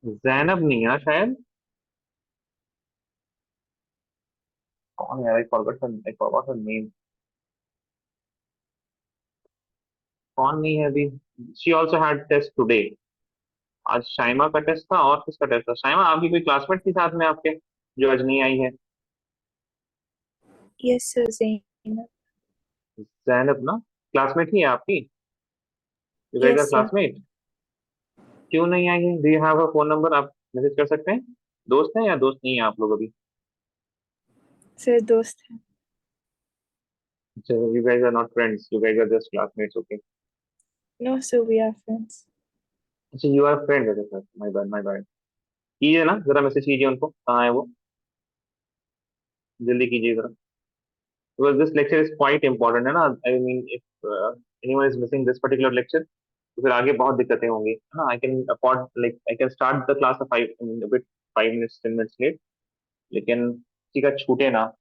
जैनब नहीं है शायद। कौन है? I forgot her name. कौन नहीं है अभी? She also had test today. आज शाइमा का टेस्ट था, और किसका टेस्ट था? शाइमा, आपकी कोई क्लासमेट थी साथ में आपके, जो आज नहीं आई है? Yes, sir, Zainab. जैनब ना, क्लासमेट ही है आपकी? You guys are Yes, sir. Classmate? क्यों नहीं आई है? Do you have a phone number? आप मैसेज कर सकते हैं। दोस्त हैं या दोस्त नहीं है आप लोग अभी? Sir, दोस्त है. You guys are not friends, you guys are just classmates, okay. No, sir, we are friends. अच्छा, you are friend, okay sir, my bad my bad. कीजिए ना, जरा मैसेज कीजिए उनको, कहाँ है वो? जल्दी कीजिए जरा, because this lecture is quite important है ना। I mean if anyone is missing this particular lecture, तो फिर आगे बहुत दिक्कतें होंगी, है ना। I can afford, like I can start the class 5 minutes 10 minutes late, लेकिन किसी का छूटे ना।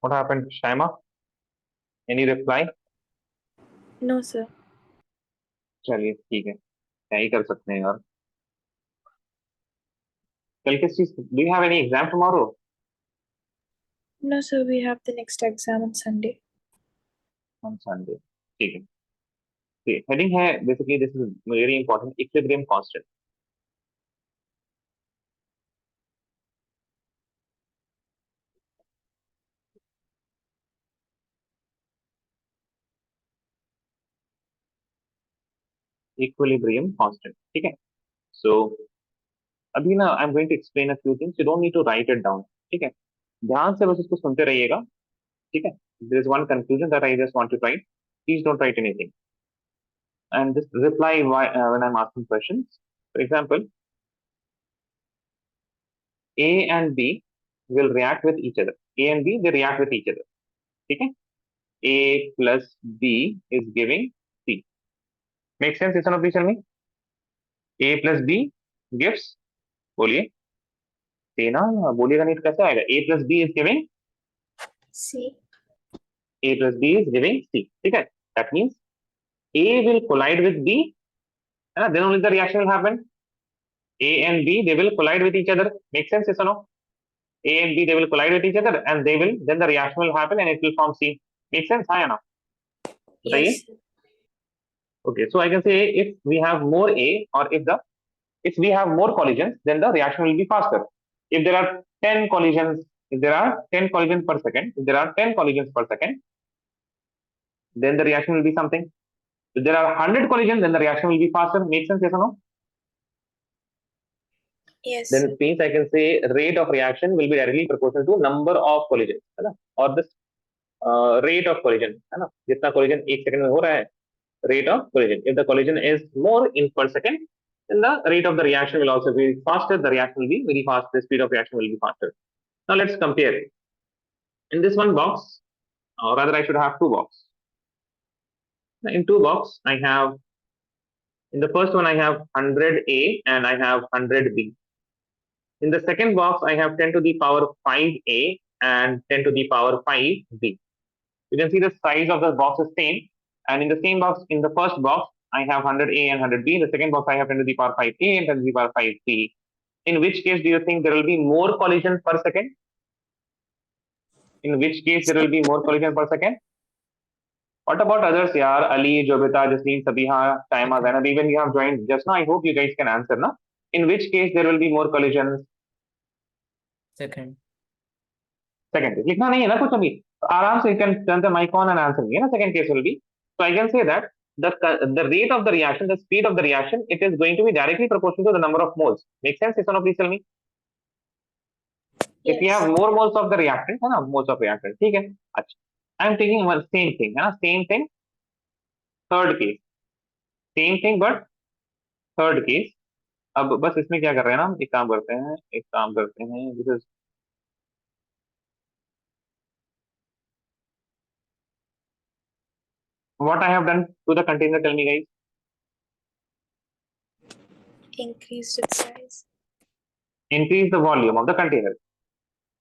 What happened Shaima? Any reply? No, sir. चलिए ठीक है, क्या ही कर सकते हैं यार। कल किस चीज, do you have any exam tomorrow? No, sir, we have the next exam on Sunday. On Sunday, ठीक है। हेडिंग है basically, this is very important, equilibrium constant. Equilibrium constant, ठीक है। सो अभी ना I am going to explain a few things, you don't need to write it down, ठीक है। ध्यान से बस इसको सुनते रहिएगा, ठीक है। There is one conclusion that I just want to write, please don't write anything and just reply when I'm asking questions. For example, A and B will react with each other. A and B, they react with each other. ठीक है? A plus B is giving C. Make sense? Listen up, please tell me. A plus B gives, बोलिए, A ना, बोलिएगा नहीं तो कैसे आएगा? A plus B is giving, C. A plus B is giving C. ठीक है? That means A will collide with B, है ना? Then only the reaction will happen. A and B, they will collide with each other. Make sense? Yes or no? A and B, they will collide with each other, and they will, then the reaction will happen and it will form C. Make sense? हाँ या ना? बताइए। Yes, sir. Okay, so I can say if we have more A, or if we have more collisions, then the reaction will be faster. If there are 10 collisions, if there are 10 collisions per second, if there are 10 collisions per second, then the reaction will be something. If there are 100 collisions, then the reaction will be faster. Make sense? Yes or no? Yes, Then sir. it means I can say rate of reaction will be directly proportional to number of collisions, है ना? और this rate of collision, है ना? जितना collision एक second में हो रहा है, rate of collision. If the collision is more in per second, then the rate of the reaction will also be faster. The reaction will be very fast. The speed of reaction will be faster. Now let's compare it. In this one box, or rather, I should have two boxes. In two boxes, I have, in the first one, I have 100A and I have 100B. In the second box, I have 10 to the power 5A and 10 to the power 5B. You can see the size of the box is same. And in the same box, in the first box, I have 100A and 100B. In the second box, I have 10 to the power 5A and 10 to the power 5B. In which case do you think there will be more collision per second? In which case there will be more collision per second? What about others, yaar? Ali, Jobita, Jasleen, Sabiha, Taima, Zainab, even you have joined just now. I hope you guys can answer, na? In which case there will be more collisions? Second. Second case. लिखना नहीं है ना कुछ अभी. आराम से you can turn the mic on and answer me. Na? Second case will be. So I can say that the rate of the reaction, the speed of the reaction, it is going to be directly proportional to the number of moles. Make sense? Yes or no? Please tell me. Yes. If you have more moles of the reactant, है ना? Moles of reactant. ठीक है. अच्छा. I am taking one same thing, है ना? Same thing. Third case. Same thing but third case. अब बस इसमें क्या कर रहे हैं ना हम एक काम करते हैं this is what I have done to the container tell me guys Increased its size. Increase the volume of the container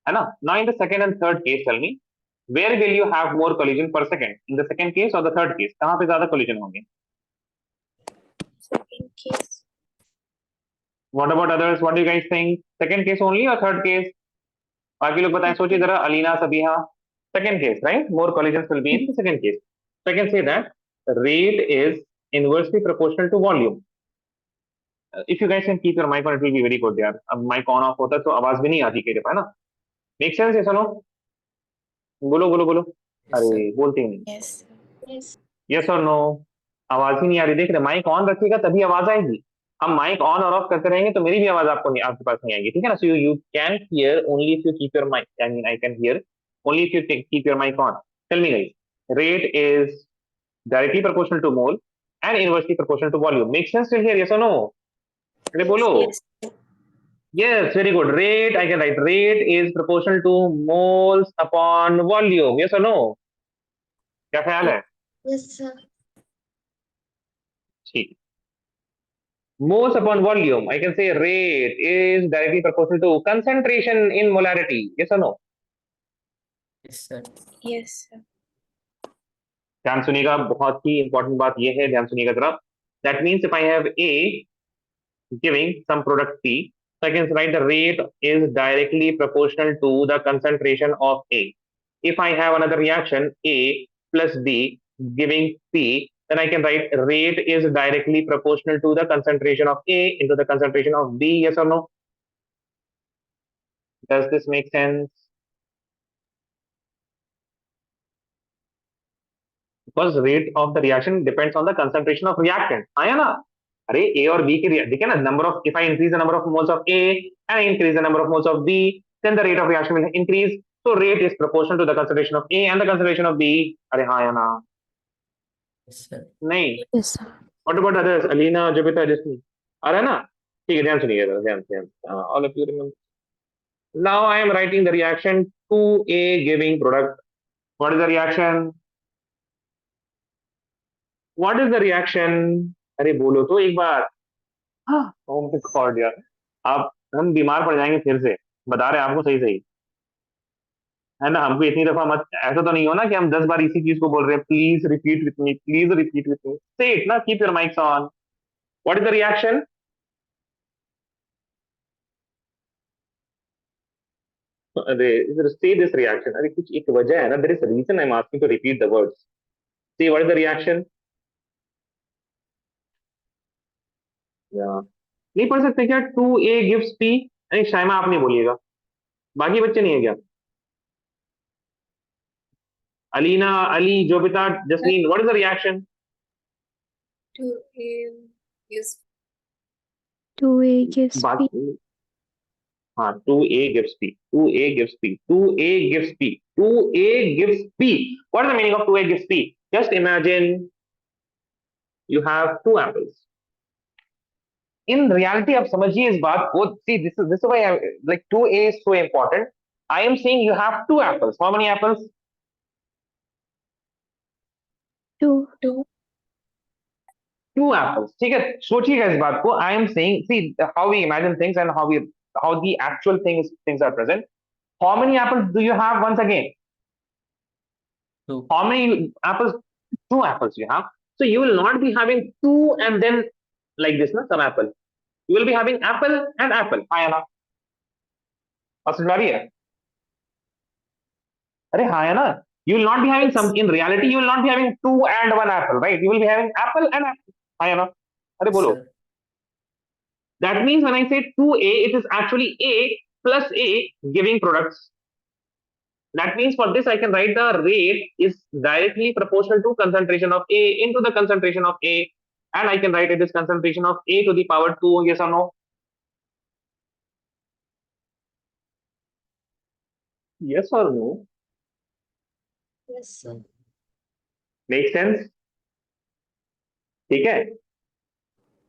है ना now in the second and third case tell me where will you have more collision पर second in the second case और the third case कहां पे ज्यादा collision होंगे Second case. What about others what do you guys think second case only और third case बाकी लोग बताएं सोचिए जरा Alina Sabiha second case right more collisions will be in the second case so I can say that rate is inversely proportional to volume if you guys can keep your mic on it will be very good यार अब mic on off होता है तो आवाज भी नहीं आती कई दफा है ना make sense yes or no बोलो बोलो बोलो Yes, अरे sir. बोलते ही नहीं Yes. Yes. yes or no आवाज ही नहीं आ रही देख रहे माइक ऑन रखिएगा तभी आवाज आएगी हम माइक ऑन और ऑफ करते रहेंगे तो मेरी भी आवाज आपको नहीं आपके पास नहीं आएगी ठीक है ना so you can hear only if you keep your mic I mean I can hear only if you keep your mic on tell me guys rate is directly proportional to mole and inversely proportional to volume make sense till here yes or no अरे बोलो Yes. yes very good rate I can write rate is proportional to moles upon volume yes or no क्या ख्याल है Yes, sir. ठीक moles upon volume I can say rate is directly proportional to concentration in molarity yes or no Yes, sir. Yes, sir. ध्यान सुनिएगा बहुत ही important बात यह है ध्यान सुनिएगा जरा that means if I have a giving some product P so I can write the rate is directly proportional to the concentration of A. If I have another reaction A plus B giving P, then I can write rate is directly proportional to the concentration of A into the concentration of B. Yes or no? Does this make sense? Because rate of the reaction depends on the concentration of reactant. आया ना? अरे A और B के देखिए ना number of if I increase the number of moles of A and I increase the number of moles of B, then the rate of reaction will increase. So rate is proportional to the concentration of A and the concentration of B. अरे हाँ या ना? Yes, sir. नहीं. Yes, sir. What about others? Alina, Jobita, Jasmine. आ रहा है ना? ठीक है ध्यान सुनिए ध्यान. All of you remember. Now I am writing the reaction 2A giving product. What is the reaction? What is the reaction? अरे बोलो तो एक बार oh my God यार आप हम बीमार पड़ जाएंगे फिर से बता रहे हैं आपको सही सही है ना हमको इतनी दफा मत ऐसा तो नहीं हो ना कि हम 10 बार इसी चीज को बोल रहे हैं please repeat with me please repeat with me से इट ना keep your mics on what is the reaction अरे से दिस रिएक्शन अरे कुछ एक वजह है ना there is a reason I am asking to repeat the words see what is the reaction या नहीं पढ़ सकते क्या 2A गिव्स P नहीं शायमा आप नहीं बोलिएगा बाकी बच्चे नहीं है क्या Alina, Ali, Jobita, Jasleen, what is the reaction? 2A gives 2A gives बात P. हाँ 2A gives P. 2A gives P. 2A gives P. 2A gives P. What is the meaning of 2A gives P? Just imagine you have two apples. in reality आप समझिए इस बात को. See, this is why like 2A is so important. I am saying you have two apples. How many apples? 2. Two apples. ठीक है, सोचिएगा इस बात को. I am saying, see how we imagine things and how the actual things are present. How many apples do you have once again? 2. How many apples? Two apples you have. So you will not be having two and then like this, na, some apple. You will be having apple and apple. हाँ या ना? और समझ में आ रही है? अरे हाँ या ना? You will not be having some. In reality, you will not be having two and one apple, right? You will be having apple and apple. हाँ या ना? अरे Yes, बोलो. sir. That means when I say 2A, it is actually A plus A giving products. That means for this I can write the rate is directly proportional to concentration of A into the concentration of A, and I can write it as concentration of A to the power 2. Yes or no? Yes or no? Yes, sir. Make sense? ठीक है,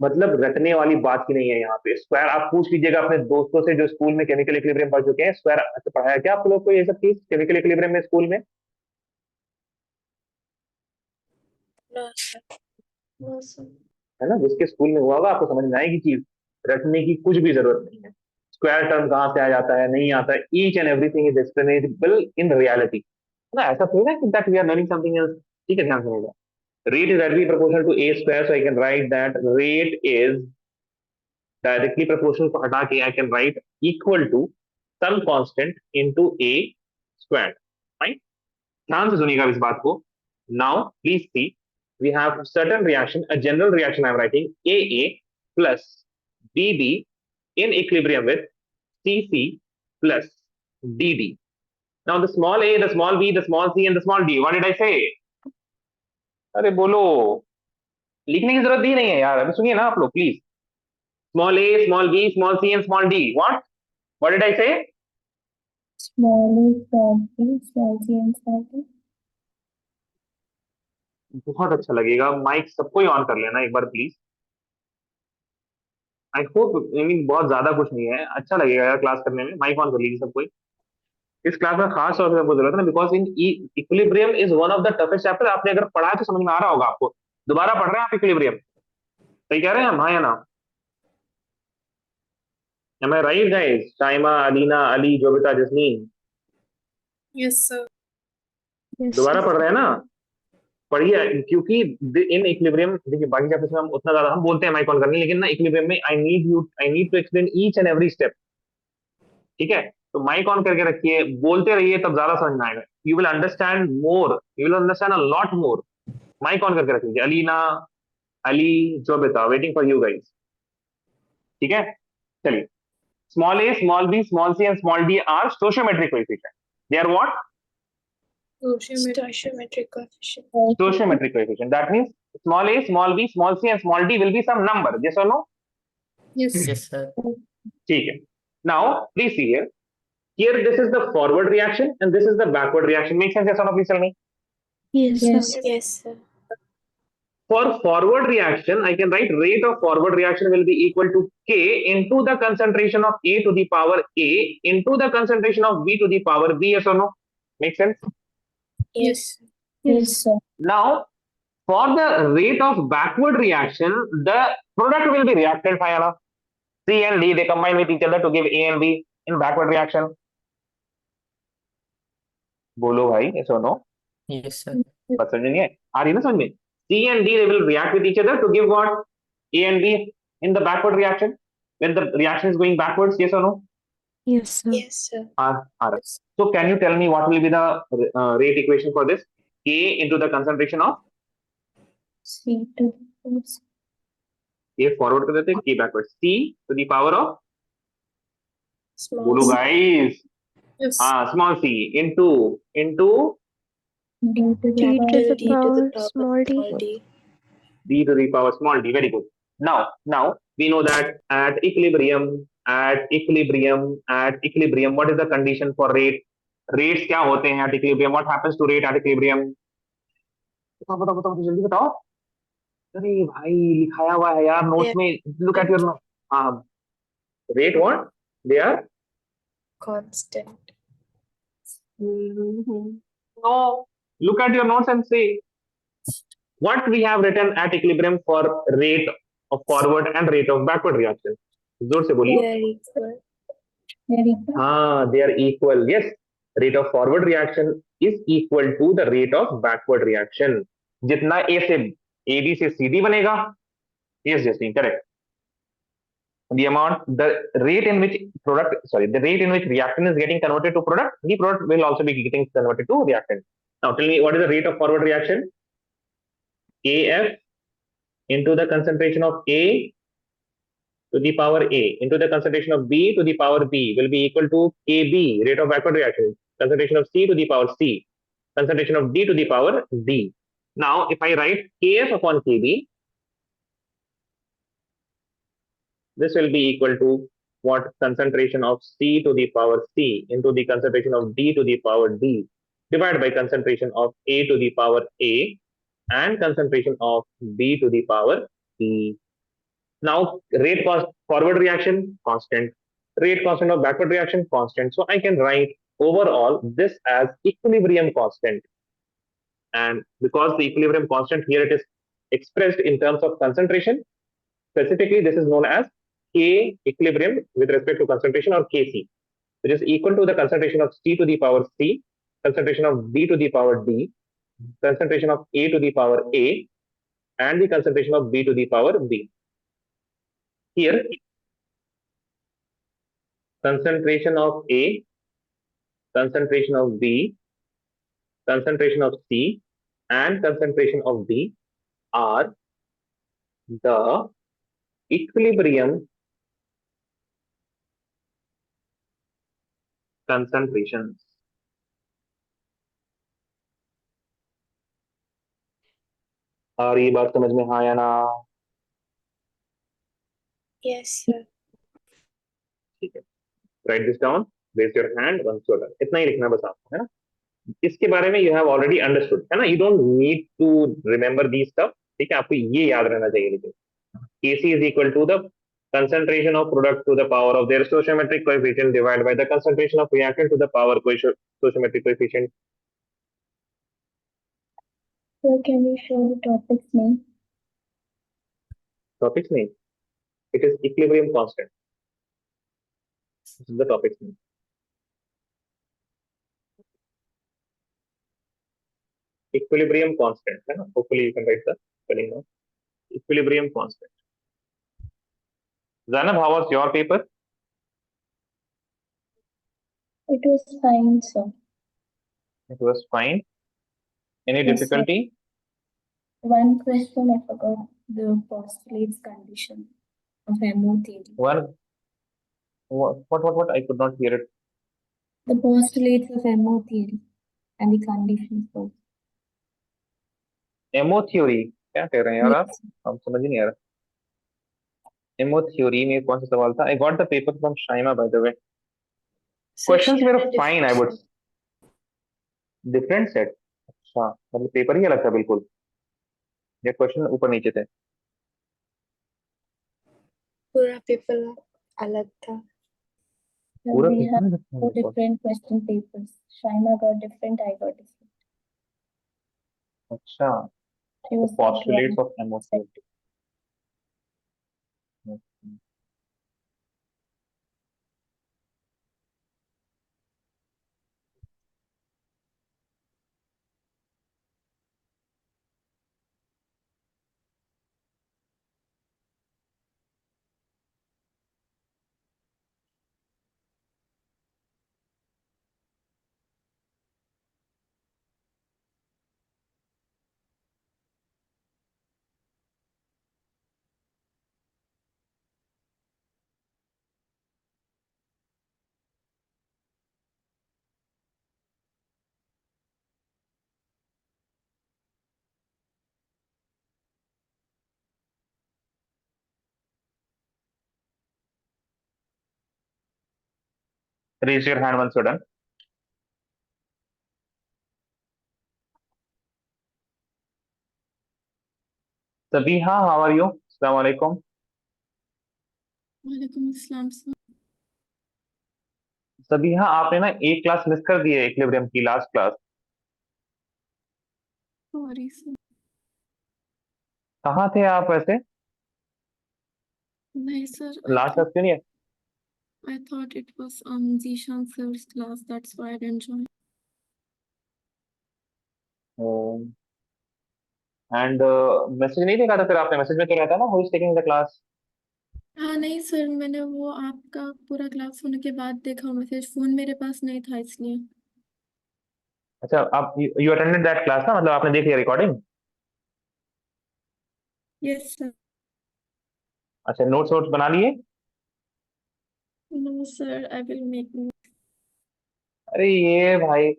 मतलब रटने वाली बात ही नहीं है यहाँ पे. स्क्वायर आप पूछ लीजिएगा अपने दोस्तों से जो स्कूल में केमिकल इक्विलिब्रियम पढ़ चुके हैं. स्क्वायर पढ़ाया क्या आप लोग को ये सब चीज केमिकल इक्विलिब्रियम में स्कूल में? No, sir. No, sir. है ना, जिसके स्कूल में हुआ होगा आपको समझ में आएगी चीज. रटने की कुछ भी जरूरत नहीं है. स्क्वायर टर्म कहाँ से आ जाता है, नहीं आता है. Each and everything is explainable in reality. है ना, ऐसा थोड़ी ना कि that we are learning something else. ठीक है, ध्यान सुनिएगा. Rate is directly proportional to A square, so I can write that rate is directly proportional को हटा के I can write equal to some constant into A squared. Fine. ध्यान से सुनिएगा इस बात को. Now please see, we have certain reaction, a general reaction I am writing AA plus BB in equilibrium with CC plus DD. Now the small a, the small b, the small c and the small d. What did I say? अरे बोलो, लिखने की जरूरत ही नहीं है यार. अभी सुनिए ना आप लोग please. Small a, small b, small c and small d. What did I say? Small a, small b, small c and small d. बहुत अच्छा लगेगा. माइक सबको ही ऑन कर लेना एक बार please. I hope, I mean बहुत ज्यादा कुछ नहीं है, अच्छा लगेगा यार क्लास करने में. माइक ऑन कर लीजिए सबको. इस क्लास में खास तौर से आपको जरूरत है ना, because in equilibrium is one of the toughest chapter. आपने अगर पढ़ा है तो समझ में आ रहा होगा आपको. दोबारा पढ़ रहे हैं आप इक्विलिब्रियम? सही कह रहे हैं हम, हाँ या ना? Am I right, guys? Shaima, Alina, Ali, Jovita, Jasmine. Yes, sir. Yes, दोबारा sir. पढ़ रहे हैं ना? पढ़िए, क्योंकि इन इक्विलिब्रियम देखिए बाकी चैप्टर्स में हम उतना ज्यादा हम बोलते हैं माइक ऑन करने, लेकिन ना इक्विलिब्रियम में I need to explain each and every step. ठीक है, तो माइक ऑन करके रखिए, बोलते रहिए, तब ज्यादा समझ में आएगा. You will understand more, you will understand a lot more. Mic on करके रख लीजिए. Alina, Ali, Jobita, waiting for you guys. ठीक है, चलिए. Small a, small b, small c and small d are stoichiometric coefficient. They are what? Stoichiometric coefficient. Stoichiometric coefficient. That means small a, small b, small c and small d will be some number. Yes or no? Yes. Yes, sir. ठीक है. Now please see here. Here this is the forward reaction and this is the backward reaction. Make sense? Yes or no? Please tell me. Yes, Yes. sir. Yes, sir. For forward reaction, I can write rate of forward reaction will be equal to K into the concentration of A to the power A into the concentration of B to the power B. Yes or no? Make sense? Yes. Yes, sir. Now, for the rate of backward reaction, the product will be reactant. Fine. C and D, they combine with each other to give A and B in backward reaction. बोलो भाई, yes or no? Yes, sir. बात समझ नहीं है? आ रही है ना समझ में? C and D, they will react with each other to give what? A and B in the backward reaction. When the reaction is going backwards, yes or no? Yes, sir. Yes, sir. Right. So can you tell me what will be the rate equation for this? K into the concentration of C to the A forward कर देते हैं, K backwards. C to the power of, Small बोलो c. guys, Yes. small c into D to the Capital D to power the small d. D. D to the power small d. Very good. Now we know that at equilibrium, what is the condition for rate? Rates क्या होते हैं at equilibrium? What happens to rate at equilibrium? बताओ जल्दी बताओ. अरे भाई लिखाया हुआ है यार नोट्स में. Look at your note. Rate what? They are Constant. no. Look at your notes and say what we have written at equilibrium for rate of forward and rate of backward reaction. जोर से They बोलिए. are equal. Very good. They are equal. Yes, rate of forward reaction is equal to the rate of backward reaction. जितना A B से C D बनेगा. Yes, Justine, correct. The rate in which the rate in which reactant is getting converted to product, the product will also be getting converted to reactant. Now tell me what is the rate of forward reaction? AF into the concentration of A to the power A into the concentration of B to the power B will be equal to KB, rate of backward reaction, concentration of C to the power C, concentration of D to the power D. Now if I write KF upon KB, this will be equal to what? Concentration of C to the power C into the concentration of D to the power D divided by concentration of A to the power A and concentration of B to the power B. Now rate forward reaction constant, rate constant of backward reaction constant. So I can write overall this as equilibrium constant. And because the equilibrium constant here it is expressed in terms of concentration, specifically this is known as K equilibrium with respect to concentration, or Kc, which is equal to the concentration of C to the power C, concentration of D to the power D, concentration of A to the power A, and the concentration of B to the power B. Here, concentration of A, concentration of B, concentration of C, and concentration of D are the equilibrium concentrations. और ये बात समझ में हाँ या ना? Yes, sir. ठीक है. Write this down. Raise your hand once you're done. इतना ही लिखना बस आपको, है ना? इसके बारे में you have already understood, है ना? You don't need to remember these stuff. ठीक है, आपको ये याद रहना चाहिए. लेकिन Kc is equal to the concentration of product to the power of their stoichiometric coefficient divided by the concentration of reactant to the power stoichiometric coefficient. So can you show the topic's name? Topic's name. It is equilibrium constant. This is the topic's name. Equilibrium constant. है ना? Hopefully you can write the spelling now. Equilibrium constant. Zanab, how was your paper? It was fine, sir. It was fine. Any Yes, sir. difficulty? One question I forgot, the postulates condition of MO theory. What? I could not hear it. The postulates of MO theory and the conditions of. MO theory. क्या कह रहे हैं यार आप? Yes, sir. हम समझ ही नहीं आ रहा. MO theory में कौन सा सवाल था? I got the paper from Shaima, by the way. Sir, Questions she were had a fine, I would. different Different set. अच्छा, मतलब पेपर ही अलग था बिल्कुल. ये क्वेश्चन ऊपर नीचे थे. पूरा पेपर अलग था. So पूरा we have पेपर अलग two था. different question papers. Shaima got different, I got different. अच्छा. She was like Postulates one of MO set. theory. Raise your hand once you're done. Sabiha, how are you? Assalamu alaikum. वालेकुम अस्सलाम sir. Sabiha, आपने ना एक class miss कर दी है equilibrium की, last class. Sorry sir. कहाँ थे आप वैसे? नहीं सर, लास्ट क्लास क्यों नहीं है? I thought it was Zishan sir's class, that's why I didn't join. And message नहीं देखा था फिर आपने? मैसेज में तो रहता ना who is taking the class. हाँ नहीं सर, मैंने वो आपका पूरा क्लास होने के बाद देखा मैसेज, फोन मेरे पास नहीं था इसलिए। अच्छा, आप यू अटेंडेड दैट क्लास ना, मतलब आपने देख लिया रिकॉर्डिंग? Yes sir. अच्छा, नोट्स वोट्स बना लिए? No sir, I will make. अरे ये भाई,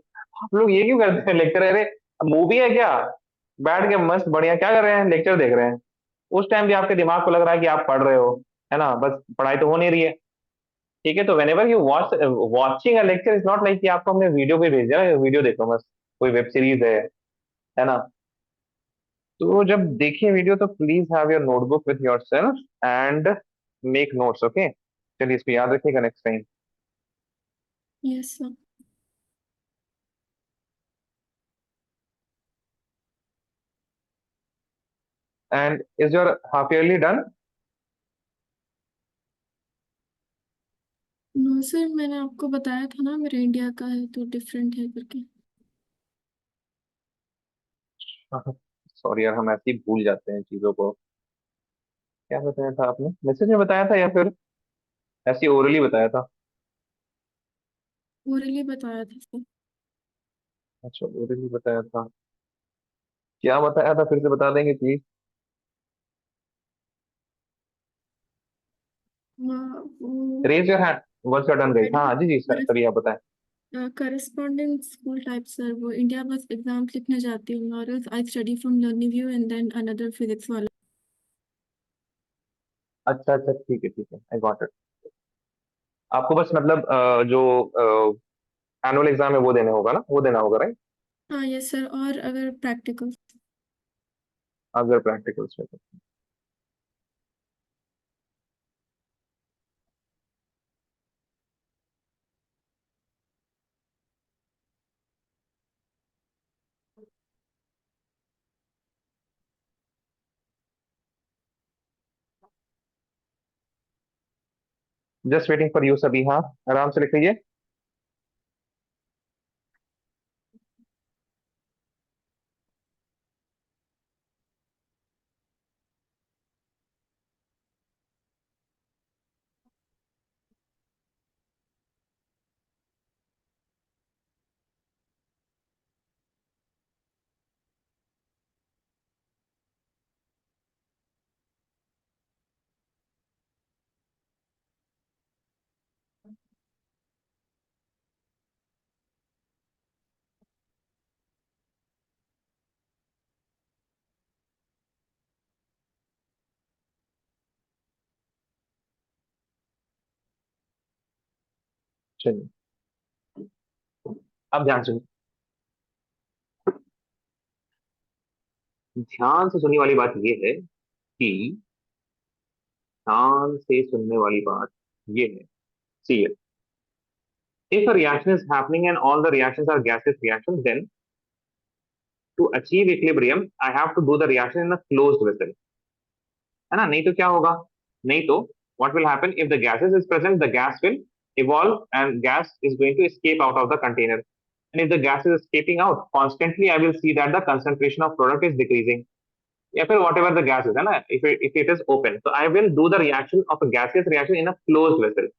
आप लोग ये क्यों करते हैं लेक्चर? अरे मूवी है क्या? बैठ के मस्त बढ़िया क्या कर रहे हैं, लेक्चर देख रहे हैं। उस टाइम भी आपके दिमाग को लग रहा है कि आप पढ़ रहे हो, है ना? बस पढ़ाई तो हो नहीं रही है। ठीक है, तो when ever you watching a lecture is not like कि आपको हमने वीडियो पे भेज दिया, वीडियो देखो बस, कोई वेब सीरीज है ना? तो जब देखिए वीडियो तो please have your notebook with your self and make notes, okay? चलिए, इसको याद रखिएगा next time. Yes sir. And is your half yearly done? No sir, मैंने आपको बताया था ना मेरे इंडिया का है तो डिफरेंट है करके। सॉरी यार, हम ऐसे ही भूल जाते हैं चीजों को। क्या बताया था आपने? मैसेज में बताया था या फिर ऐसे ओरली बताया था? ओरली बताया था सर। अच्छा, ओरली बताया था। क्या बताया था, फिर से बता देंगे प्लीज? वो raise your hand once you are done, guys. हाँ जी जी सर, सभी आप बताएं। करस्पॉन्डिंग स्कूल टाइप सर, वो इंडिया बस एग्जाम्स लिखने जाती हूँ और आई स्टडी फ्रॉम लर्निव्यू एंड देन अनदर फिजिक्स वाला। अच्छा अच्छा, ठीक है ठीक है, आई गॉट इट। आपको बस मतलब जो एनुअल एग्जाम है वो देने होगा ना, वो देना होगा, राइट? हाँ यस सर, और अगर प्रैक्टिकल। अगर प्रैक्टिकल्स में तो। जस्ट वेटिंग फॉर यू सभी, हाँ, आराम से लिख लीजिए। चलिए, अब ध्यान सुनिए। ध्यान से सुनने वाली बात ये है कि ध्यान से सुनने वाली बात ये है, सी, if a reaction is happening and all the reactions are gaseous reactions, then to achieve equilibrium I have to do the reaction in a closed vessel, है ना? नहीं तो क्या होगा? नहीं तो what will happen if the gases is present, the gas will evolve and gas is going to escape out of the container, and if the gas is escaping out constantly, I will see that the concentration of product is decreasing, या फिर whatever the gas is, है ना? If it is open, so I will do the reaction of a gaseous reaction in a closed vessel.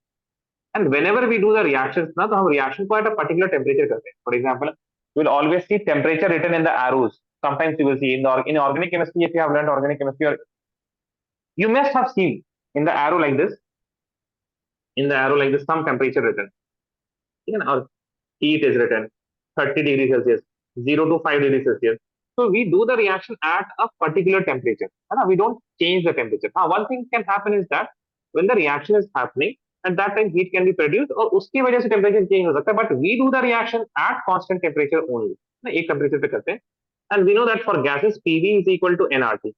And whenever we do the reactions ना, तो हम reaction को at a particular temperature करते हैं. For example, you will always see temperature written in the arrows. Sometimes you will see in organic chemistry, if you have learned organic chemistry, or you must have seen in the arrow like this, some temperature written. ठीक है ना? और heat is written 30 degrees Celsius, 0 to 5 degrees Celsius. So we do the reaction at a particular temperature. है ना? We don't change the temperature. हाँ, one thing can happen is that when the reaction is happening, at that time heat can be produced और उसकी वजह से temperature change हो सकता है, but we do the reaction at constant temperature only. ना, एक temperature पे करते हैं. And we know that for gases, PV is equal to nRT.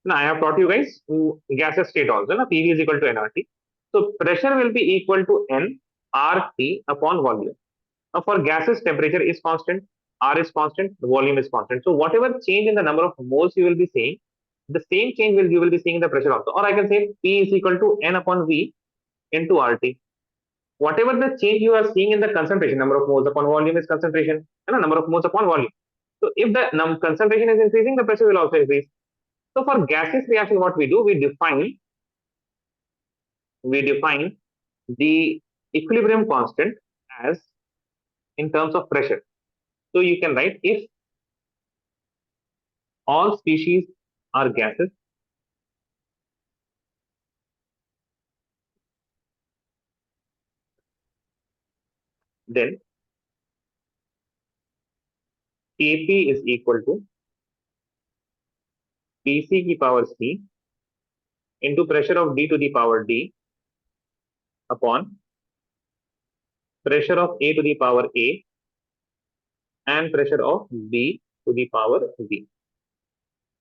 Now I have taught you guys gaseous state also. Na? PV is equal to nRT. So pressure will be equal to nRT upon volume. Now for gases, temperature is constant, R is constant, the volume is constant. So whatever change in the number of moles you will be seeing, the same change you will be seeing in the pressure also. Or I can say P is equal to N upon V into RT. Whatever the change you are seeing in the concentration, number of moles upon volume is concentration, and number of moles upon volume. So if the concentration is increasing, the pressure will also increase. So for gaseous reaction, what we do, we define the equilibrium constant as in terms of pressure. So you can write if all species are gases, then Kp is equal to Pc की power C into pressure of D to the power D upon pressure of A to the power A and pressure of B to the power B.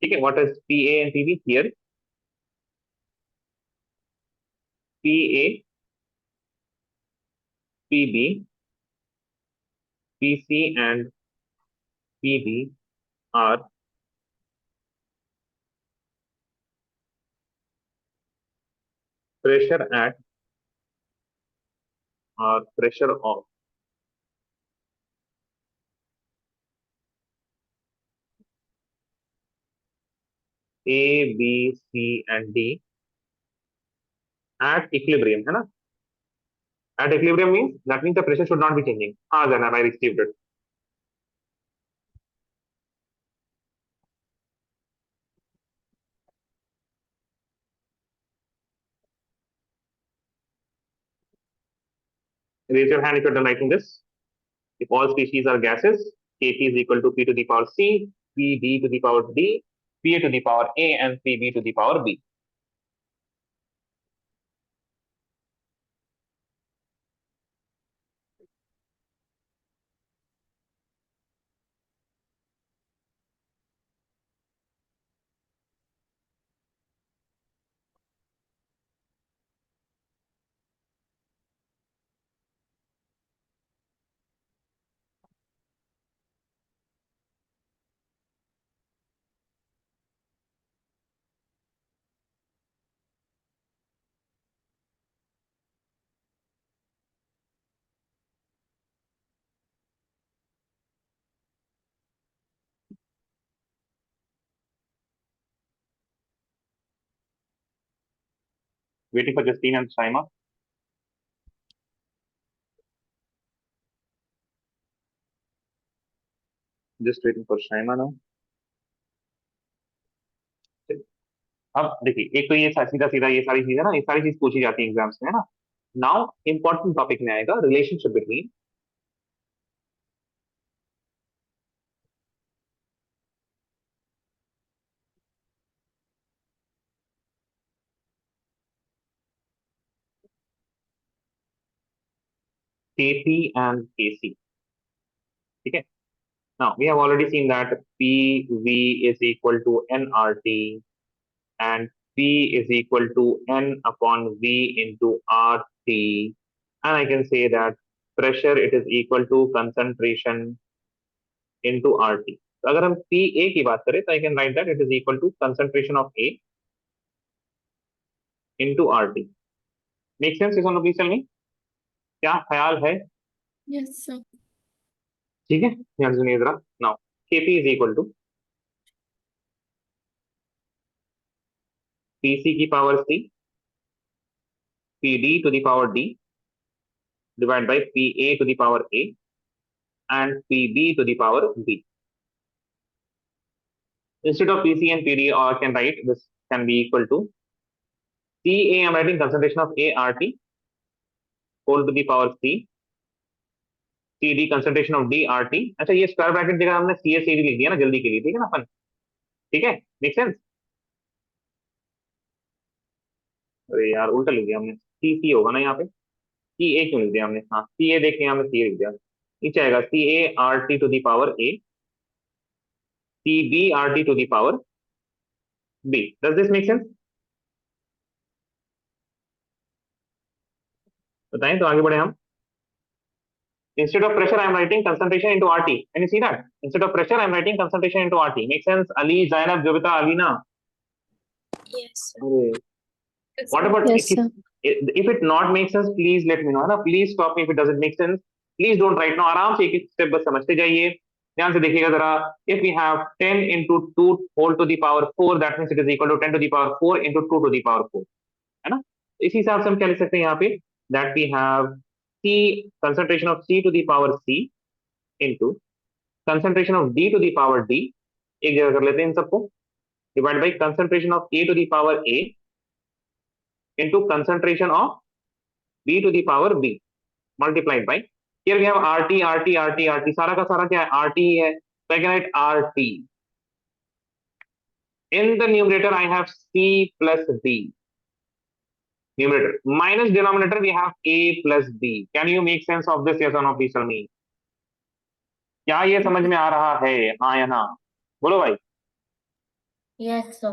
Okay, what is PA and PB here? PA, PB, PC and PB are pressure at or pressure of A, B, C and D at equilibrium, है ना? At equilibrium means that means the pressure should not be changing. Ah, then I received it. Raise your hand if you're done writing this. If all species are gases, Kp is equal to P to the power C, Pb to the power D, Pa to the power A, and Pb to the power B. Waiting for Justine and Shaima. Just waiting for Shaima now. अब देखिए एक तो ये सीधा सीधा ये सारी चीजें ना ये सारी चीज पूछी जाती है एग्जाम्स में है ना नाउ इंपॉर्टेंट टॉपिक में आएगा relationship between Kp and Kc. ठीक है now we have already seen that PV is equal to nRT and P is equal to N upon V into RT and I can say that pressure it is equal to concentration into RT. तो अगर हम PA की बात करें तो I can write that it is equal to concentration of A into RT. Make sense? Please please tell me. क्या ख्याल है? Yes, sir. ठीक है ध्यान सुनिए जरा. Now Kp is equal to Pc की power C Pd to the power D divided by Pa to the power A and Pb to the power B. Instead of Pc and Pd, or I can write this can be equal to Ca. I am writing concentration of ART whole to the power C. Cd concentration of DRT. अच्छा ये square bracket जगह हमने CACD लिख दिया ना जल्दी के लिए ठीक है ना अपन ठीक है मेक सेंस. अरे यार उल्टा लिख दिया हमने CC होगा ना यहाँ पे CA क्यों लिख दिया हमने हाँ CA देखिए यहाँ पे CA लिख दिया नीचे आएगा CART to the power A CBRT to the power B. Does this make sense? बताएं तो आगे बढ़े हम. Instead of pressure, I am writing concentration into RT. Can you see that? Instead of pressure, I am writing concentration into RT. Make sense? Ali, Zainab, Jovita, Alina. Yes, sir. What about Yes, sir. if it not makes sense? Please let me know. है ना? Please stop me if it doesn't make sense. Please don't write now. आराम से एक एक step बस समझते जाइए. ध्यान से देखिएगा जरा. If we have 10 into 2 whole to the power 4, that means it is equal to 10 to the power 4 into 2 to the power 4. है ना? इसी हिसाब से हम क्या लिख सकते हैं यहाँ पे? That we have C concentration of C to the power C into concentration of D to the power D. एक जगह कर लेते हैं इन सबको. Divided by concentration of A to the power A into concentration of B to the power B multiplied by, here we have RT, RT, RT, RT, सारा का सारा क्या है? RT ही है. So I can write RT. In the numerator I have C plus D. Numerator minus denominator we have A plus B. Can you make sense of this? Yes or no? Please tell me. क्या ये समझ में आ रहा है? हाँ या ना? बोलो भाई. Yes, sir.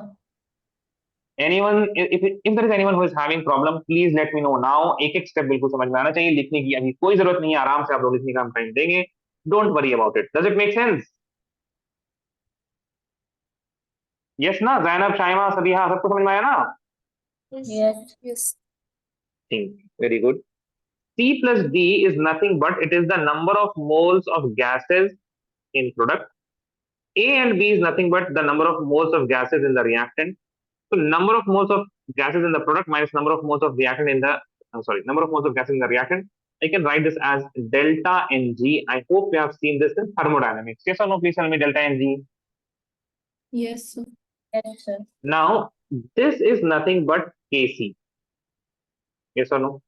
Anyone, if there is anyone who is having problem, please let me know now. एक एक स्टेप बिल्कुल समझ में आना चाहिए. लिखने की अभी कोई जरूरत नहीं है. आराम से आप लोग लिखने का हम टाइम देंगे. Don't worry about it. Does it make sense? Yes ना? Zainab, Shaima, Sabiha, सबको समझ में आया ना? Yes. Yes. Very good. C plus D is nothing but it is the number of moles of gases in product. A and B is nothing but the number of moles of gases in the reactant. So number of moles of gases in the product minus number of moles of reactant in the number of moles of gases in the reactant. I can write this as delta Ng. I hope you have seen this in thermodynamics. Yes or no? Please tell me delta Ng. Yes, sir. Yes, sir. Now this is nothing but Kc. Yes or no?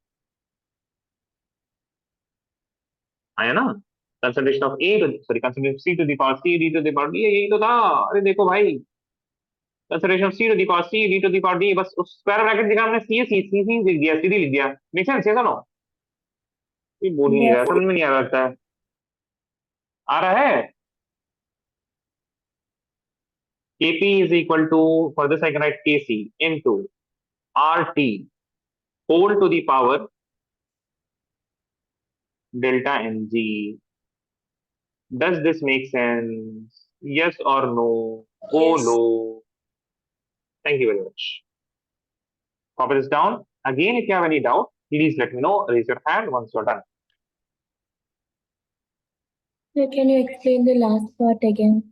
आया ना? Concentration of concentration of C to the power C, D to the power D. यही तो था. अरे देखो भाई. Concentration of C to the power C, D to the power D. बस उस स्क्वायर ब्रैकेट जगह हमने C लिख दिया, सीधी लिख दिया. Make sense? yes or no? ये बोल ही नहीं रहा, समझ में नहीं आ रहा लगता है. आ रहा है? Kp is equal to, for this I can write Kc into RT whole to the power delta Ng. Does this make sense? Yes or no? Oh Yes. no. Thank you very much. Copy this down. Again, if you have any doubt, please let me know. Raise your hand once you're done. Sir, can you explain the last part again?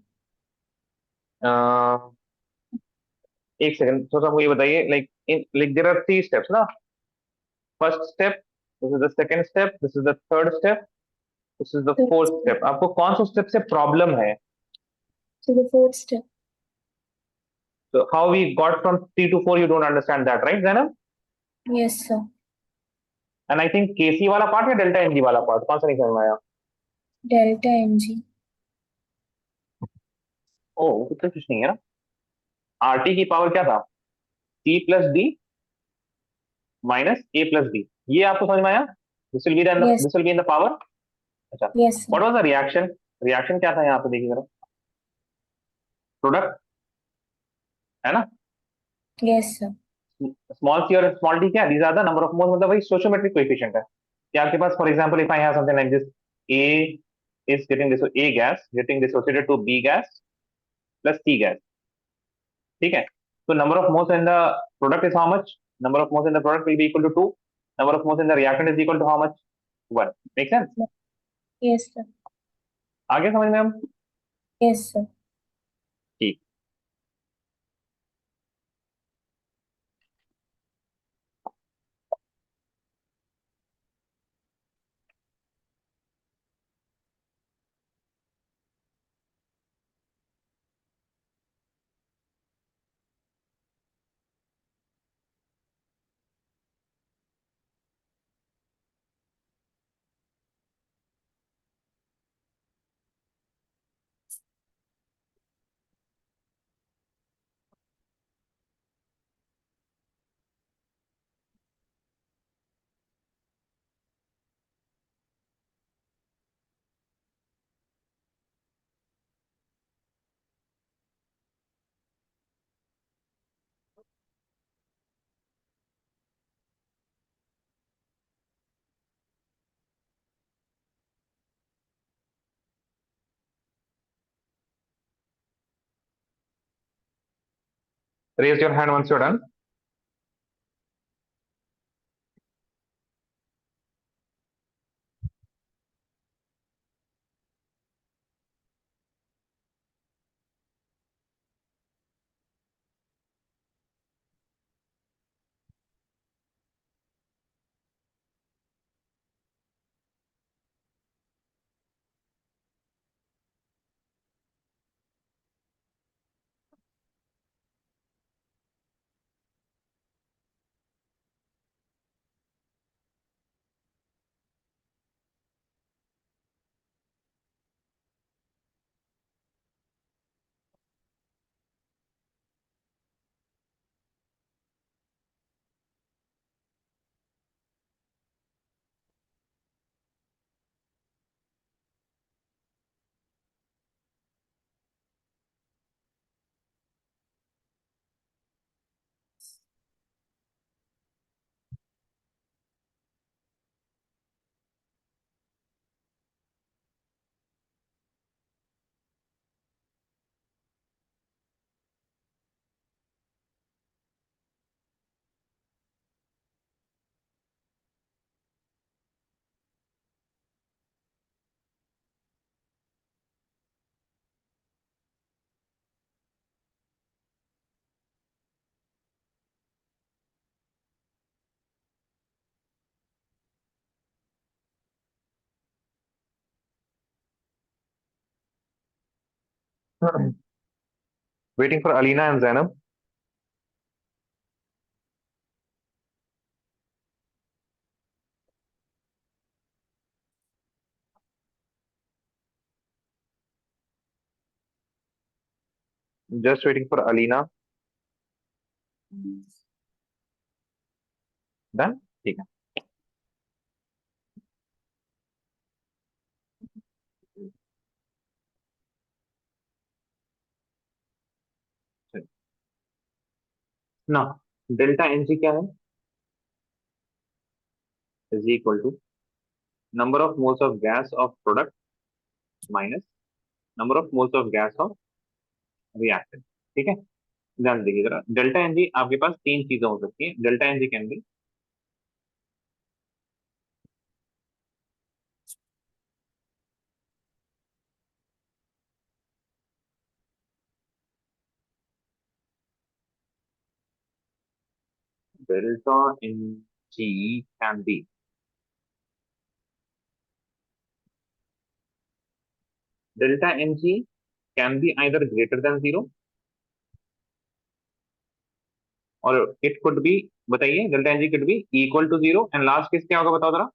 एक second थोड़ा सा मुझे बताइए. Like there are 3 steps ना. First step, this is the second step, this is the third step, this is the fourth step. आपको कौन सा step से problem है? So the fourth step. So how we got from 3 to 4, you don't understand that, right, Zainab? Yes, sir. And I think Kc वाला part या delta Ng वाला part, कौन सा नहीं समझ में आया? Delta Ng. ओ तो कुछ नहीं है ना. RT की पावर क्या था? C plus D minus A plus B. ये आपको समझ में आया? This will be the Yes. this will be in the power. अच्छा. Yes, sir. What was the reaction? Reaction क्या था यहाँ पे देखिए जरा. Product है ना? Yes, sir. Small c और small d क्या है? These are the number of moles, मतलब वही stoichiometric coefficient है. कि आपके पास for example if I have something like this, A is getting this A gas getting dissociated to B gas plus C gas. ठीक है. So number of moles in the product is how much? Number of moles in the product will be equal to 2. Number of moles in the reactant is equal to how much? 1. Make sense? Yes, sir. आगे समझ में हम? Yes, sir. ठीक. Raise your hand once you're done. Waiting for Alina and Zainab. Just waiting for Alina. Done? ठीक है. Now, delta NG क्या है? Is equal to number of moles of gas of product minus number of moles of gas of reactant. ठीक है? ध्यान देखिए जरा. Delta N G आपके पास तीन चीजें हो सकती हैं. Delta NG can be delta NG can be delta NG can be either greater than 0 or it could be, बताइए, delta NG could be equal to 0 and last case क्या होगा बताओ जरा.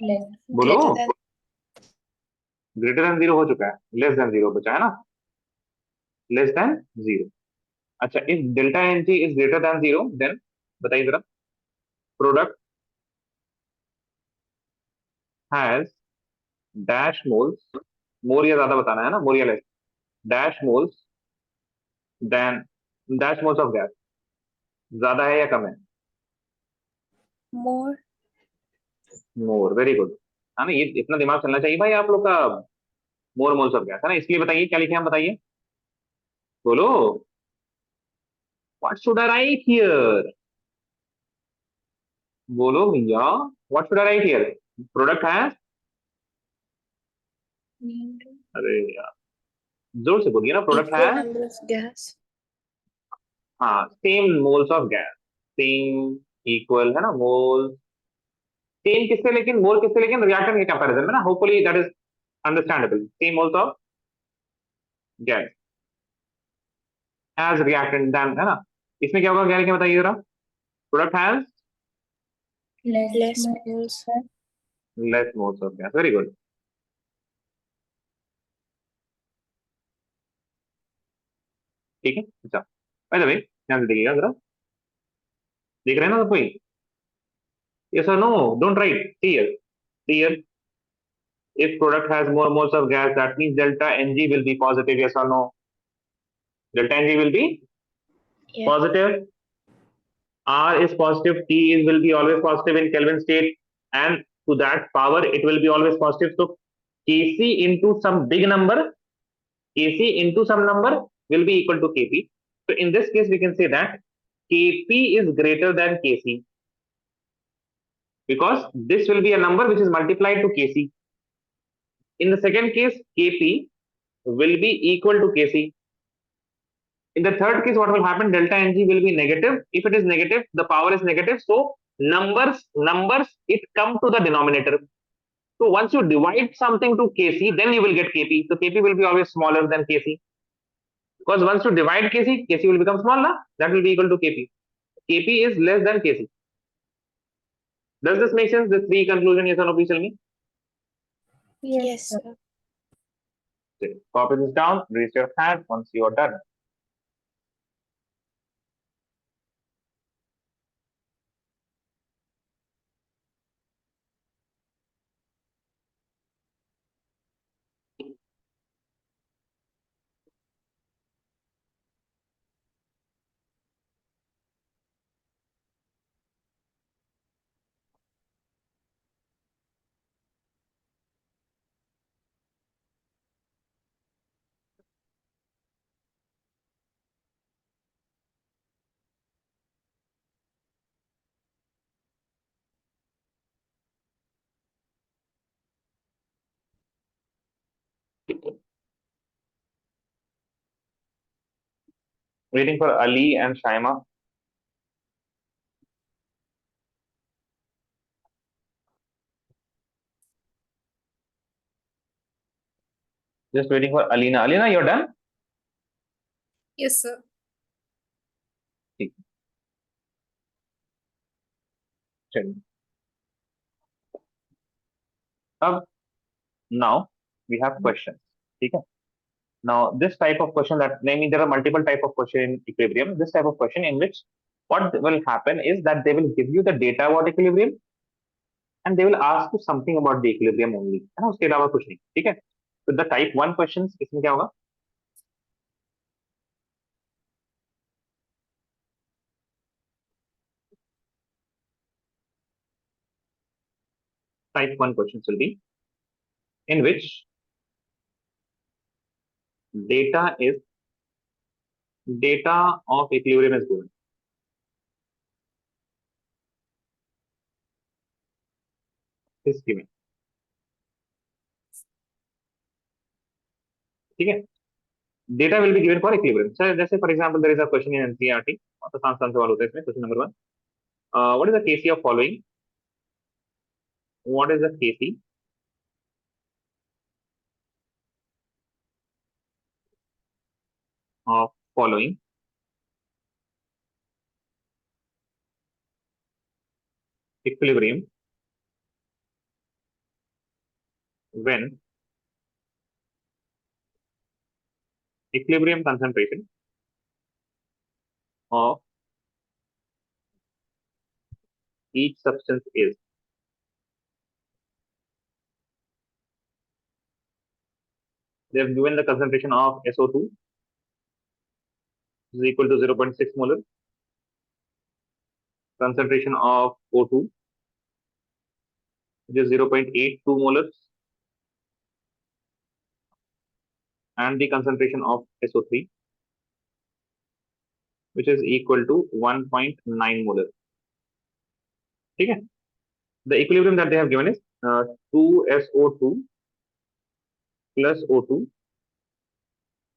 Less. बोलो. Greater than greater than 0 हो चुका है, less than 0 बचा है ना. less than 0. अच्छा, if delta NG is greater than 0 then बताइए जरा, product has dash moles, more या ज्यादा बताना है ना, more या less, dash moles than dash moles of gas, ज्यादा है या कम है? more. मोर. Very good. है ना, ये इतना दिमाग चलना चाहिए भाई आप लोग का. मोर मोल्स ऑफ गैस है ना, इसलिए बताइए क्या लिखे हम, बताइए, बोलो. What should I right here? बोलो भैया, what should I right here? Product has, अरे यार जोर से बोलिए ना, product Equal has, number of gas. हाँ, same moles of gas. Same equal है ना, मोल सेम किससे, लेकिन मोल किससे, लेकिन रिएक्टेंट के कंपैरिजन में ना. Hopefully that is understandable. Same moles of gas as reactant then, है ना. इसमें क्या होगा, क्या लिखे बताइए जरा. Product has Less moles. less moles of gas. Very good. ठीक है. अच्छा, बाय द वे ध्यान से देखिएगा जरा. देख रहे हैं ना सब कोई? Yes or no? Don't write. See here. See here. If product has more moles of gas, that means delta Ng will be positive. Yes or no? Delta Ng will be Yeah. positive. R is positive. T is will be always positive in Kelvin state, and to that power, it will be always positive. So Kc into some big number, Kc into some number will be equal to Kp. So in this case, we can say that Kp is greater than Kc, because this will be a number which is multiplied to Kc. In the second case, Kp will be equal to Kc. In the third case, what will happen? Delta Ng will be negative. If it is negative, the power is negative. So numbers, it come to the denominator. So once you divide something to Kc, then you will get Kp. So Kp will be always smaller than Kc. Because once you divide Kc, Kc will become smaller. That will be equal to Kp. Kp is less than Kc. Does this make sense? The three conclusion, yes or no? Please tell me. Yes, sir. Okay. Copy this down. Raise your hand once you are done. Waiting for Ali and Shaima. Just waiting for Alina. Alina, you're done? Yes, sir. चलिए. Now we have questions. Okay. Now this type of question, that namely there are multiple type of question in equilibrium. This type of question in which what will happen is that they will give you the data about equilibrium and they will ask you something about the equilibrium only. है ना, उसके अलावा कुछ नहीं. ठीक है. So the type 1 questions इसमें क्या होगा? Type 1 questions will be in which data of equilibrium is given. Is given. ठीक है. Data will be given for equilibrium. So जैसे for example there is a question in NCERT. तो आसान सवाल होता है इसमें. Question number 1. What is the KC of following? What is the KC of following equilibrium when equilibrium concentration of each substance is? They have given the concentration of SO2 is equal to 0.6 molar. Concentration of O2 which is 0.82 molars, and the concentration of SO3 which is equal to 1.9 molar. Okay. The equilibrium that they have given is 2SO2 plus O2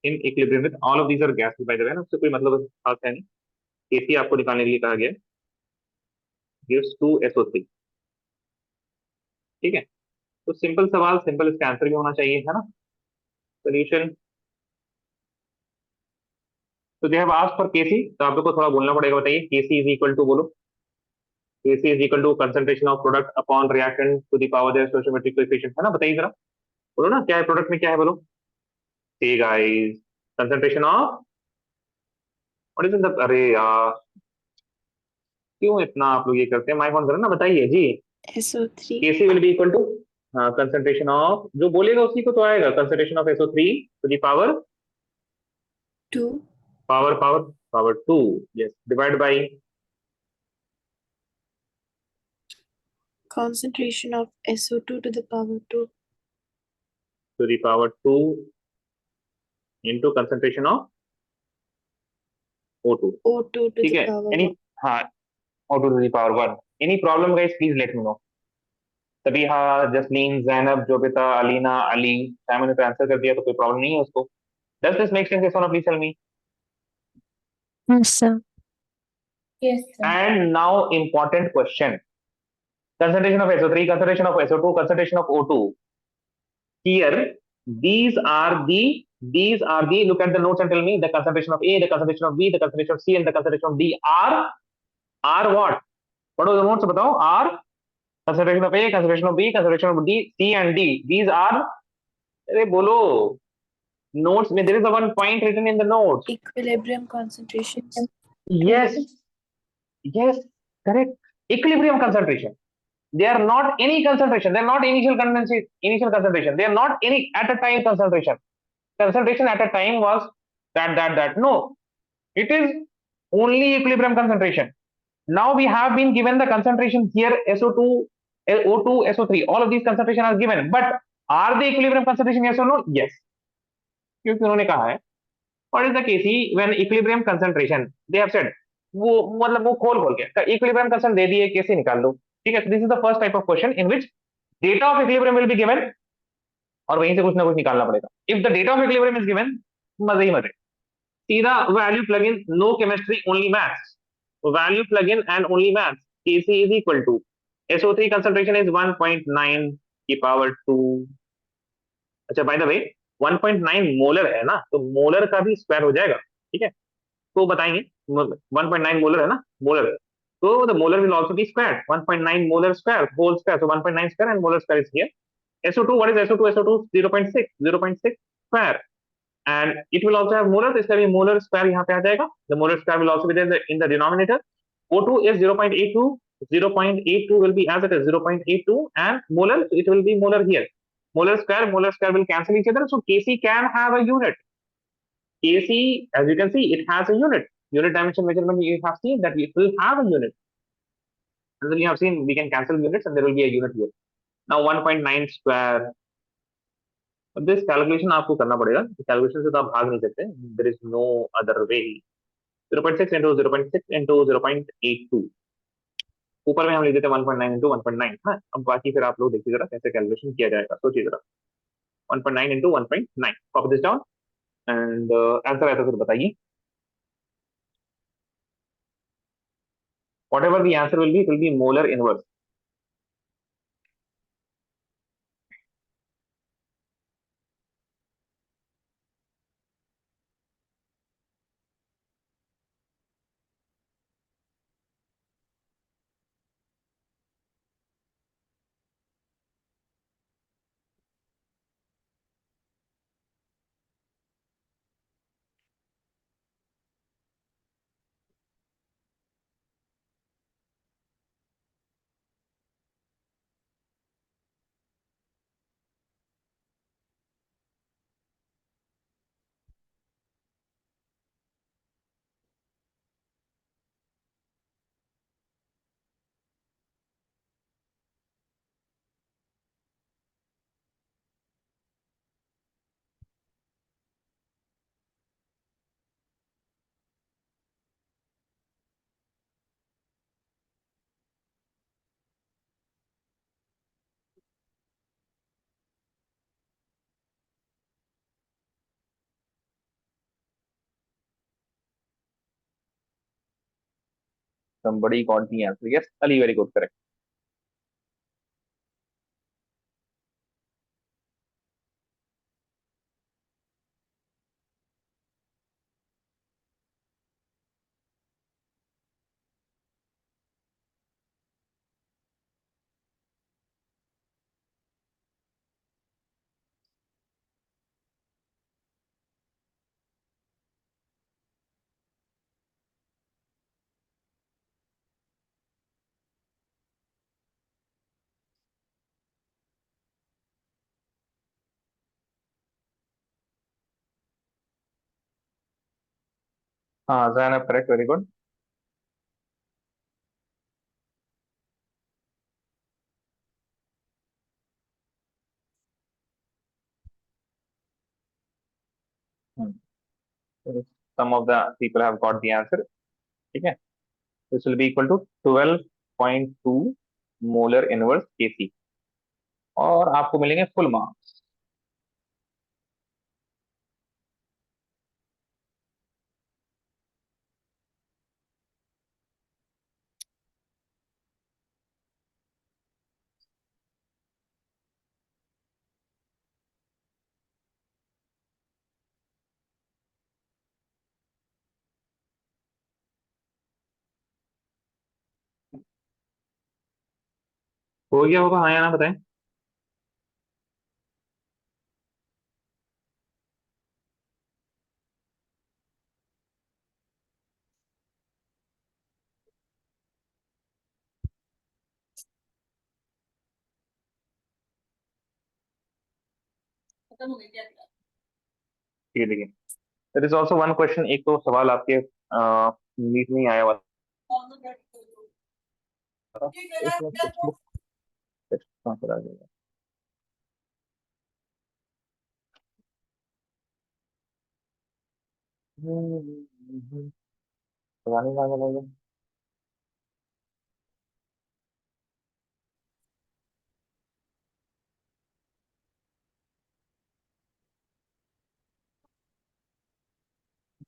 in equilibrium with all of these are gases by the way. उससे कोई मतलब खास है नहीं. Kc आपको निकालने के लिए कहा गया है. Gives 2SO3. ठीक है. तो सिंपल सवाल, सिंपल इसका आंसर भी होना चाहिए, है ना. सोल्यूशन. तो they have asked for Kc. तो आप लोग को थोड़ा बोलना पड़ेगा. बताइए Kc इज इक्वल टू, बोलो. Kc is equal to concentration of product upon reactant to the power their stoichiometric coefficient, है ना. बताइए जरा, बोलो ना, क्या है प्रोडक्ट में, क्या है, बोलो. See guys, concentration of what is the, अरे यार क्यों इतना आप लोग ये करते हैं. माइक ऑन करो ना. बताइए जी. SO3. Kc will be equal to, हाँ, कंसंट्रेशन ऑफ, जो बोलेगा उसी को तो आएगा. Concentration of SO3 to the power 2. Power 2, yes, divide by Concentration of SO2 to the power 2. to the power 2 into concentration of O2. O2 to ठीक the है, power any 1. हाँ O2 to the power 1. Any problem guys, please let me know. Tabiha, Jasleen, Zainab, Jobita, Alina, Ali, Simon ने तो answer कर दिया, तो कोई problem नहीं है उसको. Does this make sense? Yes or no? Please tell me. Yes, sir. Yes, sir. And now important question. Concentration of SO3, concentration of SO2, concentration of O2. Here, these are the, look at the notes and tell me the concentration of A, the concentration of B, the concentration of C, and the concentration of D are what? What are the notes batao? Are concentration of A, concentration of B, concentration of D, C and D. These are, अरे बोलो, notes में there is a one point written in the notes. Equilibrium concentrations. Yes, yes, correct. Equilibrium concentration. They are not any concentration. They are not initial concentration. They are not any at a time concentration. Concentration at a time was that. No, it is only equilibrium concentration. Now we have been given the concentration here SO2, O2, SO3. All of these concentration are given. But are they equilibrium concentration? Yes or no? Yes. क्योंकि उन्होंने कहा है what is the KC when equilibrium concentration they have said वो मतलब वो खोल खोल के equilibrium concentration दे दिए KC निकाल दो. ठीक है, this is the first type of question in which data of equilibrium will be given और वहीं से कुछ ना कुछ निकालना पड़ेगा. If the data of equilibrium is given, मजे ही मजे. सीधा value plug in, no chemistry, only maths. Value plug in and only maths. Kc is equal to SO3 concentration is 1.9 की power 2. अच्छा by the way 1.9 मोलर है ना, तो molar का भी स्क्वायर हो जाएगा. ठीक है, तो बताएंगे 1.9 मोलर है ना, molar, so the molar will also be squared. 1.9 molar square whole square, so 1.9 square and molar square is here. SO2, what is SO2? SO2 0.6 square, and it will also have molar, तो इसका भी molar square यहाँ पे आ जाएगा. The molar square will also be there in the denominator. O2 is 0.82, 0.82 will be as it is 0.82, and molar, so it will be molar here. Molar square will cancel each other, so Kc can have a unit. Kc, as you can see, it has a unit. Unit dimension measurement, you have seen that it will have a unit. And then you have seen we can cancel units and there will be a unit here. Now 1.9 square. This calculation आपको करना पड़ेगा. Calculation से तो आप भाग नहीं सकते. There is no other way. 0.6 into 0.6 into 0.82. ऊपर में हम लिख देते हैं 1.9 into 1.9. हाँ, अब बाकी फिर आप लोग देखिए जरा कैसे कैलकुलेशन किया जाएगा. सोचिए जरा. 1.9 into 1.9. Copy this down and answer आया तो फिर बताइए. Whatever the answer will be, it will be molar inverse. Somebody got the answer. Yes, Ali, very good, correct. हाँ, Zainab, correct, very good. some of the people have got the answer. ठीक है, this will be equal to 12.2 molar inverse Kc और आपको मिलेंगे full marks. हो गया होगा, हाँ या ना बताएं। ठीक है, देखिए there is also one question, एक तो सवाल आपके नीट में ही आया हुआ था, टेक्स्ट बुक कहाँ पर आ गया। पता नहीं कहाँ चला गया।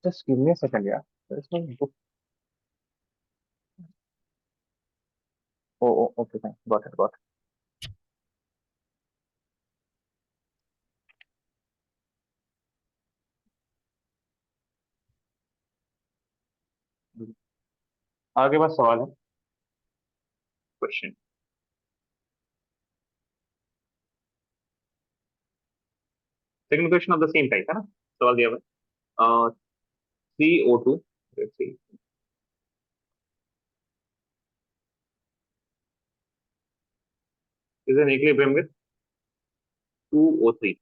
Just give me a second, yeah. There's no book. Oh, okay, fine. Got it, got it. आगे बस सवाल है, question. Second question of the same type है ना, सवाल दिया हुआ है CO2, let's see, is an equilibrium with 2O3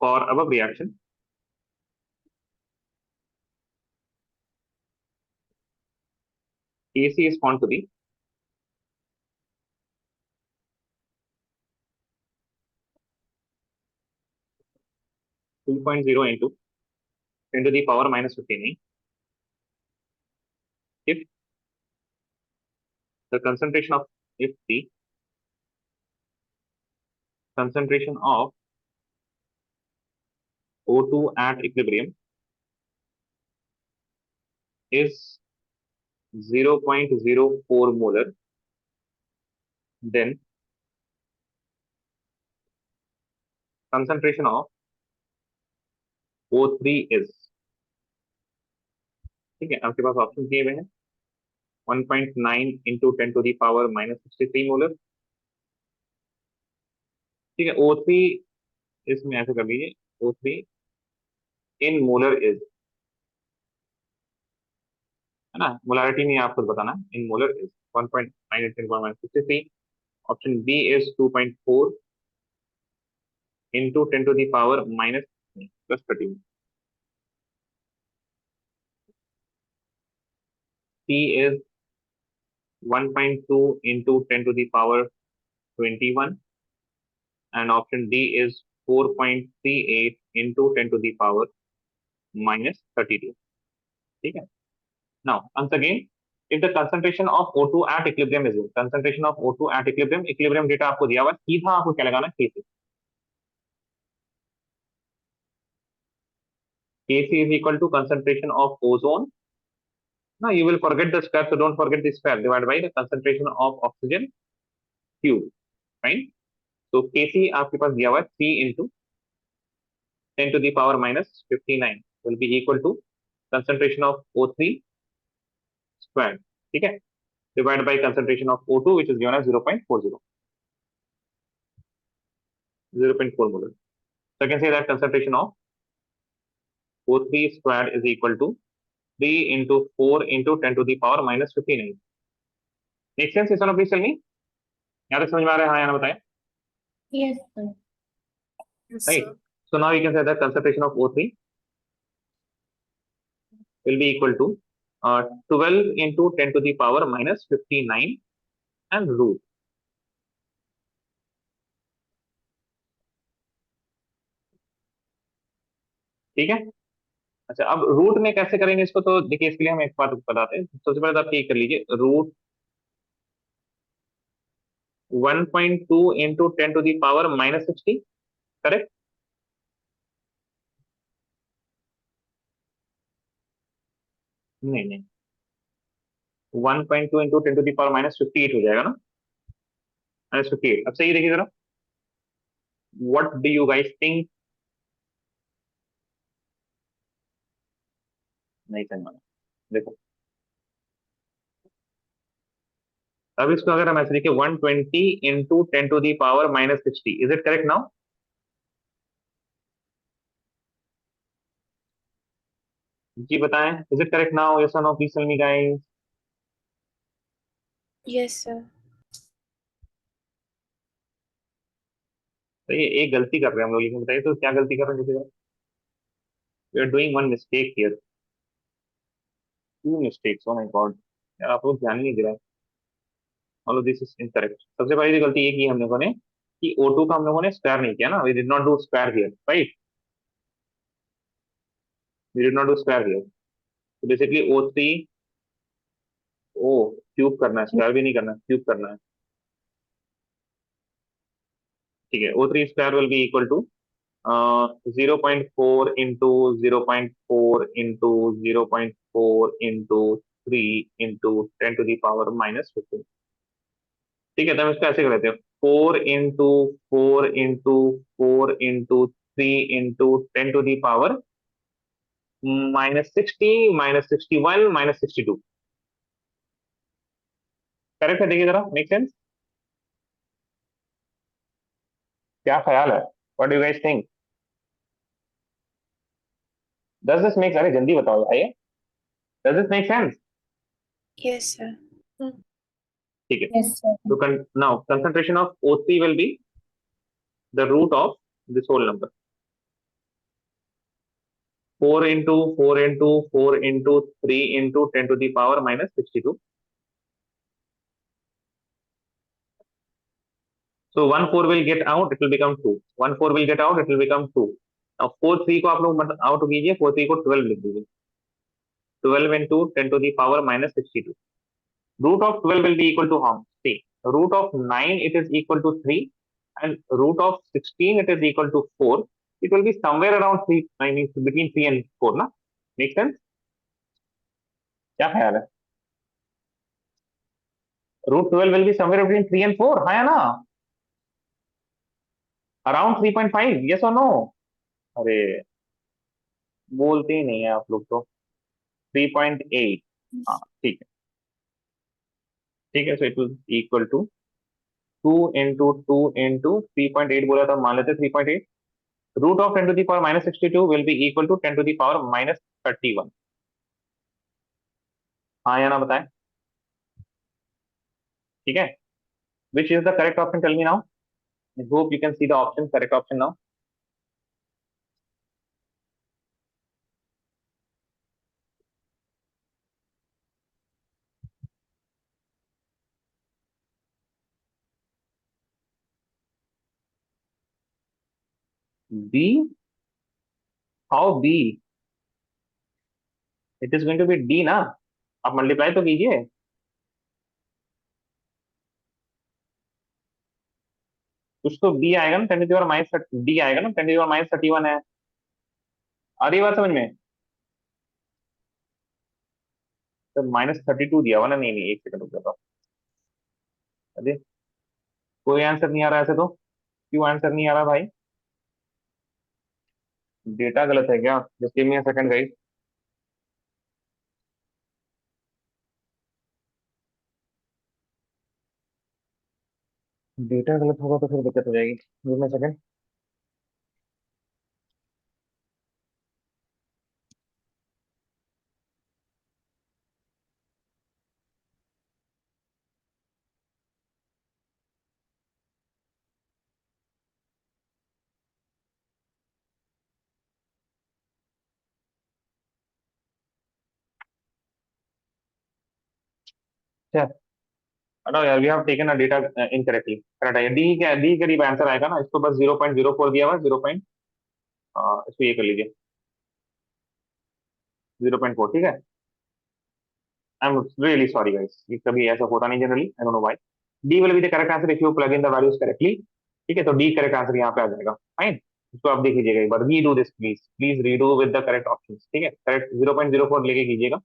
for above reaction. Kc is found to be 2.0 into 10 to the power minus 59 if the concentration of if the concentration of O2 at equilibrium is 0.04 molar, then concentration of O3 is, ठीक है, आपके पास option दिए हुए हैं 1.9 into 10 to the power minus 63 molar. ठीक है, O3 इसमें ऐसे कर लीजिए, O3 इन मोलर इज, है ना, मोलारिटी में आपको बताना है, in molar is 1.9 into 10 to the power minus 63। Option B is 2.4 into 10 to the power minus plus 13। C is 1.2 into 10 to the power 21 and option D is 4.38 into 10 to the power minus 32। ठीक है, now once again if the concentration of O2 at equilibrium is, concentration of O2 at equilibrium, equilibrium data आपको दिया हुआ है, सीधा आपको क्या लगाना है, Kc। Kc is equal to concentration of ozone, now you will forget the square, so don't forget the square, divided by the concentration of oxygen cube, right? So Kc आपके पास दिया हुआ है 3 into 10 to the power minus 59 will be equal to concentration of O3 squared, ठीक है, divided by concentration of O2 which is given as 0.40, 0.4 molar. So I can say that concentration of O3 squared is equal to 3 into 4 into 10 to the power minus 59. Make sense? This one, please tell me. यहाँ तक समझ में आ रहा है, हाँ या ना बताएं। Yes, sir. Yes, Right. sir. So now you can say that concentration of O3 will be equal to 12 into 10 to the power minus 59 and root. ठीक है, अच्छा, अब रूट में कैसे करेंगे इसको, तो देखिए इसके लिए हम एक बात बताते हैं। सबसे पहले तो आप ये कर लीजिए, रूट 1.2 इंटू 10⁻⁻60, करेक्ट? नहीं नहीं, 1.2 इंटू 10⁻⁻58 हो जाएगा ना, -58। अब सही देखिए जरा, what do you guys think? नहीं समझ, देखो अब इसको अगर हम ऐसे लिखे 120 into 10⁻⁻60, is it correct now? जी बताएं, is it correct now? Yes और no, please tell me guys. Yes, sir. तो ये एक गलती कर रहे हैं हम लोग, लेकिन बताइए तो क्या गलती कर रहे हैं? देखिए, we are doing one mistake here, two mistakes, oh my god, यार आप लोग ध्यान नहीं दे रहे हैं। All this is incorrect. सबसे पहली जो गलती ये की हम लोगों ने कि O2 का हम लोगों ने स्क्वायर नहीं किया ना, we did not do square here, right? We did not do square here. तो बेसिकली O3, ओ क्यूब करना है, स्क्वायर भी नहीं करना, क्यूब करना है, ठीक है। O3 square will be equal to 0.4 into 0.4 into 0.4 into 3 into 10⁻⁻15। ठीक है, तो हम इसको ऐसे कर लेते हैं, 4 इंटू 4 इंटू 4 इंटू 10⁻⁻60 -61 -62। करेक्ट है? देखिए जरा, मेक सेंस? क्या ख्याल है? What do you guys think? Does this make, अरे जल्दी बताओ आइए, does this make sense? Yes, sir. ठीक है, Yes, sir. तो now concentration of O3 will be the root of this whole number, 4 into 4 into 4 into 3 into 10⁻⁻62। So 1 4 will get out, it will become 2. 1 4 will get out, it will become 2. Now 4 3 को आप लोग out कीजिए, 4 3 को 12 लिख दीजिए, 12 into 10⁻⁻62। Root of 12 will be equal to how much? See, root of 9 it is equal to 3, and root of 16 it is equal to 4. It will be somewhere around 3, I mean between 3 and 4 ना? Make sense? क्या ख्याल है? Root 12 will be somewhere between 3 and 4, हाँ या ना? Around 3.5, yes or no? अरे बोलते ही नहीं है आप लोग तो। 3.8, हाँ ठीक है, ठीक है। So it will equal to 2 into 2 into 3.8 बोला था, मान लेते 3.8। Root of 10⁻⁻62 will be equal to 10⁻⁻31। हाँ या ना बताएं? ठीक है, which is the correct option? Tell me now, I hope you can see the option, correct option now. B? How B? It is going to be D ना, आप multiply तो कीजिए। कुछ तो बी आएगा ना, 10⁻⁻, डी आएगा ना, 10⁻⁻31 है। आ रही बात समझ में? तो -32 दिया हुआ ना, नहीं नहीं, एक सेकंड रुक जाता। अरे कोई आंसर नहीं आ रहा ऐसे तो, क्यों आंसर नहीं आ रहा भाई? डेटा गलत है क्या? Just give me a second guys. Data गलत होगा तो फिर दिक्कत हो जाएगी, गिव मी अ सेकंड। अच्छा हटाओ यार, we have taken a data incorrectly, correct है डी, क्या डी करीब आंसर आएगा ना, इसको बस 0.04 दिया हुआ, 0 पॉइंट, इसको ये कर लीजिए। 0.4, ठीक है। I am really sorry guys, ये कभी ऐसा होता नहीं generally, I don't know why. D will be the correct answer if you plug in the values correctly, ठीक है। तो डी करेक्ट आंसर यहाँ पे आ जाएगा, फाइन। इसको आप देख लीजिएगा एक बार, redo this please, please redo with the correct options, ठीक है। करेक्ट 0.04 लेके कीजिएगा,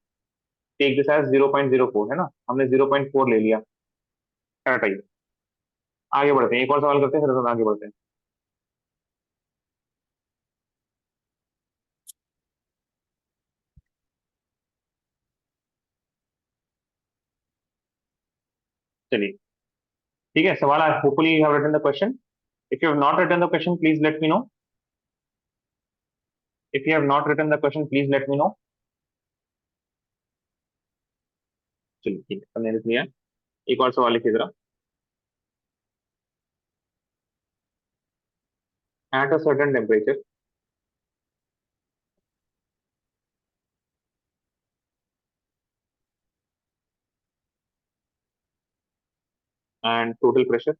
टेक दिस एज 0.04, है ना, हमने 0.4 ले लिया, करेक्ट आइए। आगे बढ़ते हैं, एक और सवाल करते हैं, फिर हम आगे बढ़ते हैं। चलिए, ठीक है। सवाल, hopefully you have written the question. If you have not written the question please let me know. If you have not written the question please let me know. चलिए ठीक है, हमने लिख लिया। एक और सवाल लिखिए जरा। At a certain temperature, and total pressure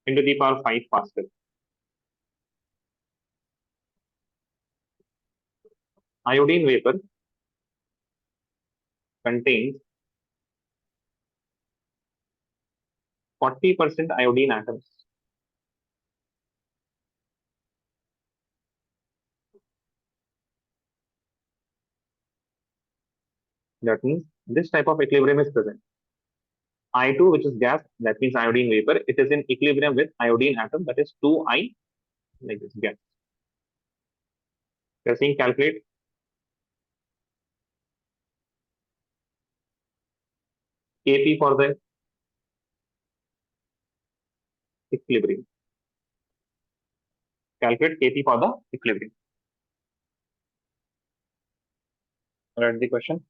into the power 5 Pascal, iodine vapor contains 40% iodine atoms. That means this type of equilibrium is present. I2, which is gas, that means iodine vapor, it is in equilibrium with iodine atom, that is 2I, like this gas. We are saying calculate Kp for the equilibrium. Calculate Kp for the equilibrium. Write the question.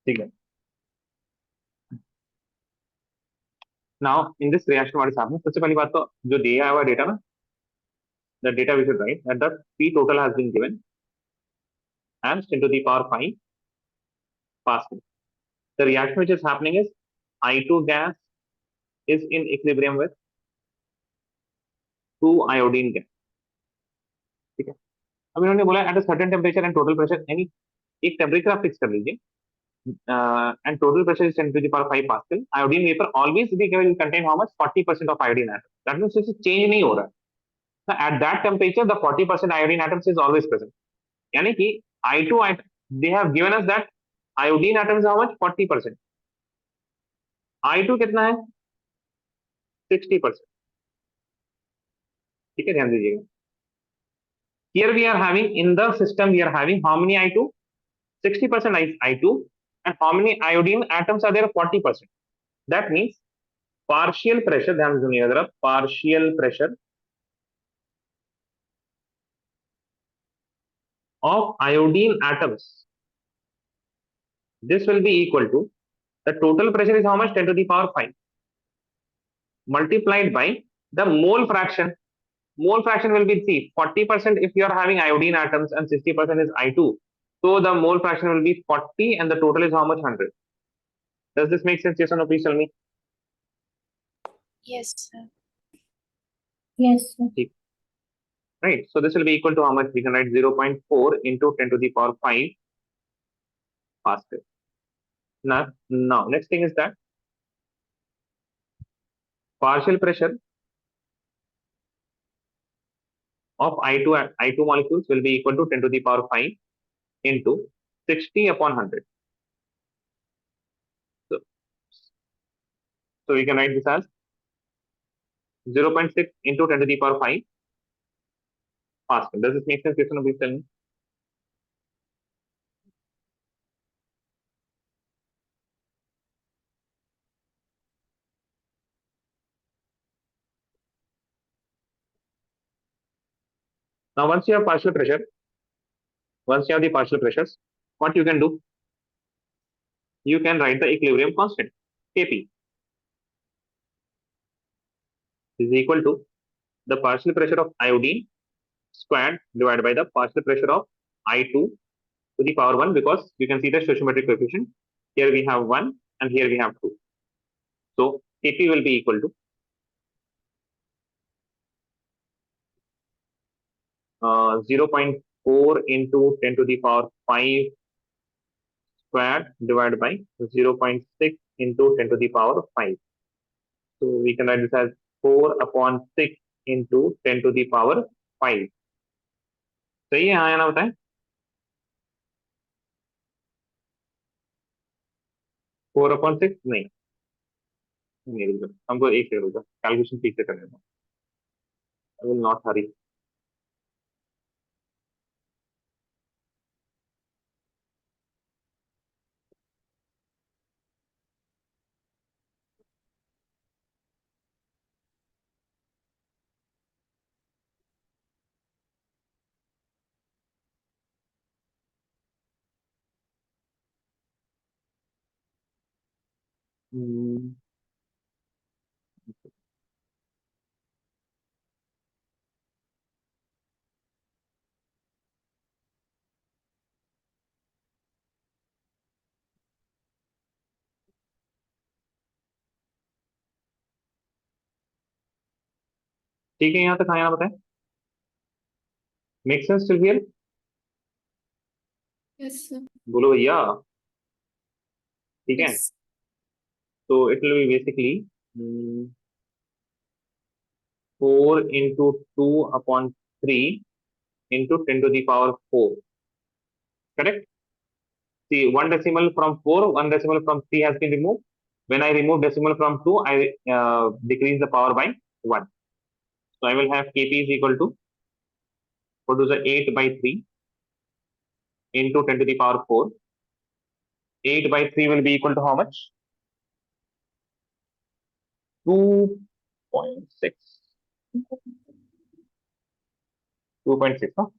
ठीक है। Now in this reaction what is happening, सबसे पहली बात तो जो दिया हुआ data ना, the data we should write that the P total has been given and 10 to the power 5 Pascal. The reaction which is happening is I2 gas is in equilibrium with 2 iodine gas, ठीक है। अब इन्होंने बोला at a certain temperature and total pressure, यानी एक temperature आप fix कर लीजिए, and total pressure is 10 to the power 5 Pascal. Iodine vapor always will contain how much? 40% of iodine atom. That means this change नहीं हो रहा है। Now, at that temperature, the 40% iodine atoms is always present. यानी कि I2, they have given us that iodine atoms how much? 40%. I2 कितना है? 60%. ठीक है, ध्यान दीजिएगा। Here we are having, in the system we are having how many I2? 60% I2, and how many iodine atoms are there? 40%. That means partial pressure, ध्यान सुनिएगा जरा, partial pressure of iodine atoms, this will be equal to, the total pressure is how much? 10 to the power 5 multiplied by the mole fraction. Mole fraction will be, see, 40% if you are having iodine atoms and 60% is I2. So the mole fraction will be 40 and the total is how much? 100. Does this make sense? Yes or no? Please tell me. Yes, sir. Yes, sir. Right. So this will be equal to how much? We can write 0.4 into 10 to the power 5 Pascal. Now, next thing is that partial pressure of I2 molecules will be equal to 10 to the power 5 into 60 upon 100. So, so we can write this as 0.6 into 10 to the power 5 Pascal. Does this make sense? Yes or no? Please tell me. Now, once you have partial pressure, once you have the partial pressures, what you can do? You can write the equilibrium constant, Kp, is equal to the partial pressure of iodine squared divided by the partial pressure of I2 to the power 1, because you can see the stoichiometric coefficient. Here we have 1 and here we have 2. So Kp will be equal to 0.4 into 10 to the power 5 squared divided by 0.6 into 10 to the power 5. So we can write this as 4 upon 6 into 10 to the power 5. सही है? हाँ या ना बताएं? 4 upon 6 नहीं, रुक जाओ, हमको एक सेकंड रुका, कैलकुलेशन ठीक से करने दो. आई विल नॉट हरी. ठीक है, यहाँ तक हाँ या ना बताएं? Make sense till here? Yes, sir. बोलो भैया. ठीक है, Yes. तो it will be basically 4 into 2 upon 3 into 10 to the power 4. Correct? See, one decimal from 4, one decimal from 3 has been removed. When I remove decimal from 2, I decrease the power by 1. So I will have Kp is equal to, what is the 8 by 3 into 10 to the power 4. 8 by 3 will be equal to how much? 2.6. 2.6, no?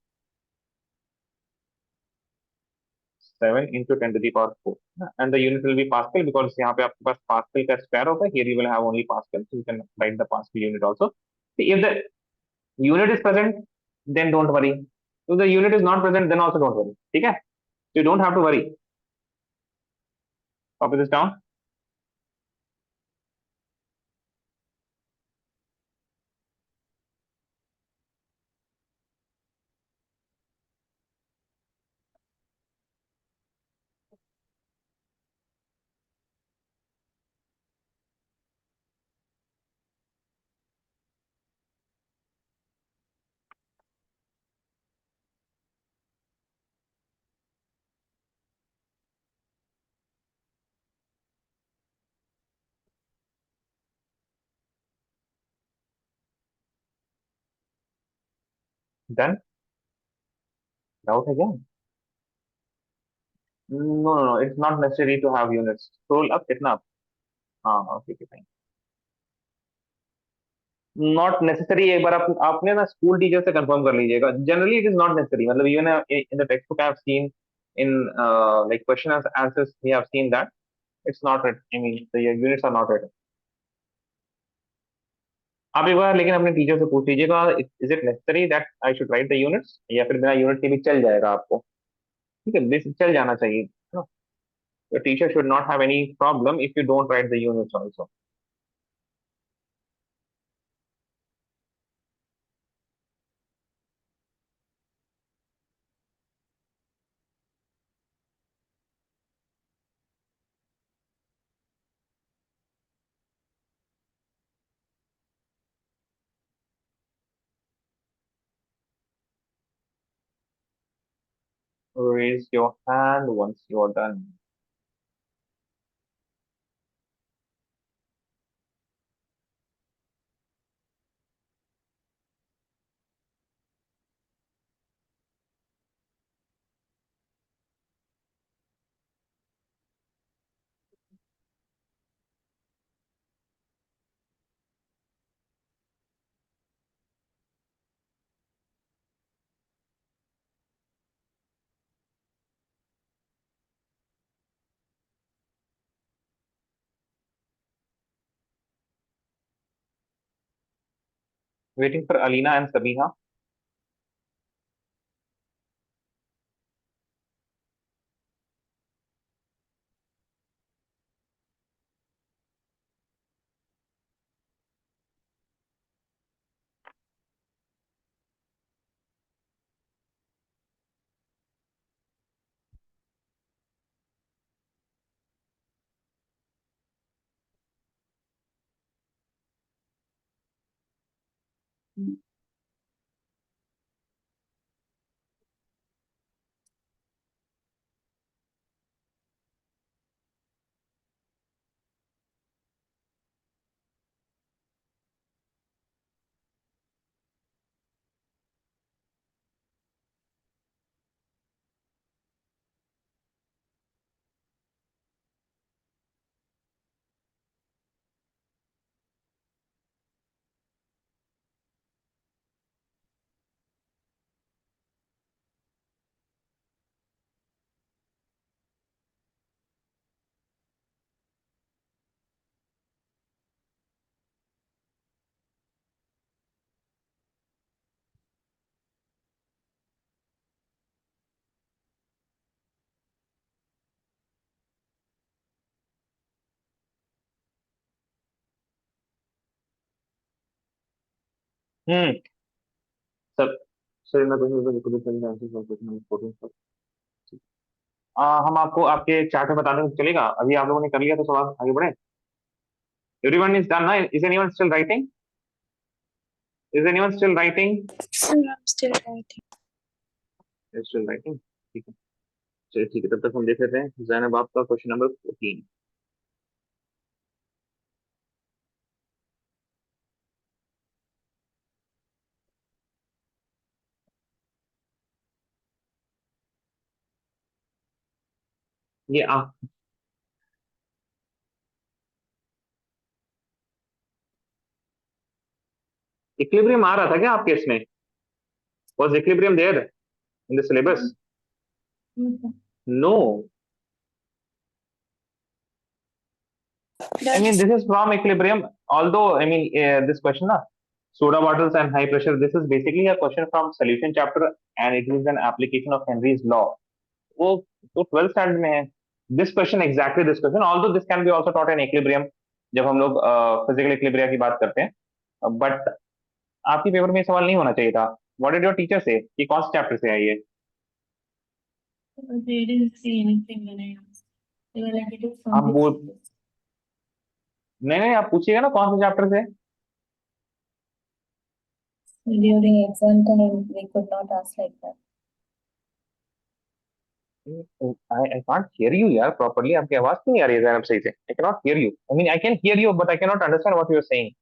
7 into 10 to the power 4. And the unit will be Pascal, because यहाँ पे आपके पास Pascal का square होता है. Here you will have only Pascal, so you can write the Pascal unit also. See, if the unit is present, then don't worry. If the unit is not present, then also don't worry. ठीक है? So you don't have to worry. Copy this down. Done. Doubt again? No, no, no. It's not necessary to have units. Scroll up, कितना up? हाँ, okay, okay, fine. Not necessary. एक बार आपने ना school teacher से confirm कर लीजिएगा. Generally, it is not necessary. मतलब even in the textbook I have seen, in like question and answers we have seen that it's not written. I mean, the units are not written. आप एक बार लेकिन अपने teacher से पूछ लीजिएगा, is it necessary that I should write the units, या फिर बिना यूनिट के भी चल जाएगा आपको. ठीक है, बेसिक चल जाना चाहिए. The teacher should not have any problem if you don't write the units also. raise your hand once you are done. Waiting for Alina and Sabiha. Hmm. Sir sir मैं हम आपको आपके चार्ट में बता दें तो चलेगा? अभी आप लोगों ने कर लिया तो सवाल आगे बढ़े. Everyone is done ना? Is anyone still writing? Is anyone still writing? Sir, I'm still writing. Is still writing. ठीक है. चलिए ठीक है, तब तक हम देख लेते हैं जैनब आपका क्वेश्चन नंबर 14. ये इक्विलिब्रियम आ रहा था क्या आपके इसमें? Was equilibrium there in the syllabus? No. I mean, this is from equilibrium. Although, I mean, this question, na, soda bottles and high pressure, this is basically a question from solution chapter, and it is an application of Henry's law. वो तो 12th standard में है. This question, exactly this question, although this can be also taught in equilibrium, जब हम लोग physical equilibrium की बात करते हैं. But आपकी पेपर में ये सवाल नहीं होना चाहिए था. What did your teacher say? कि कौन से चैप्टर से है ये? They didn't say anything when I asked. They were like, it is आप from बोल this syllabus. नहीं आप पूछिएगा ना कौन से चैप्टर से. During exam time, we could not ask like that. I can't hear you यार properly. आपकी आवाज क्यों नहीं आ रही है जैनब सही से? I cannot hear you. I mean I can hear you but I cannot understand what you are saying.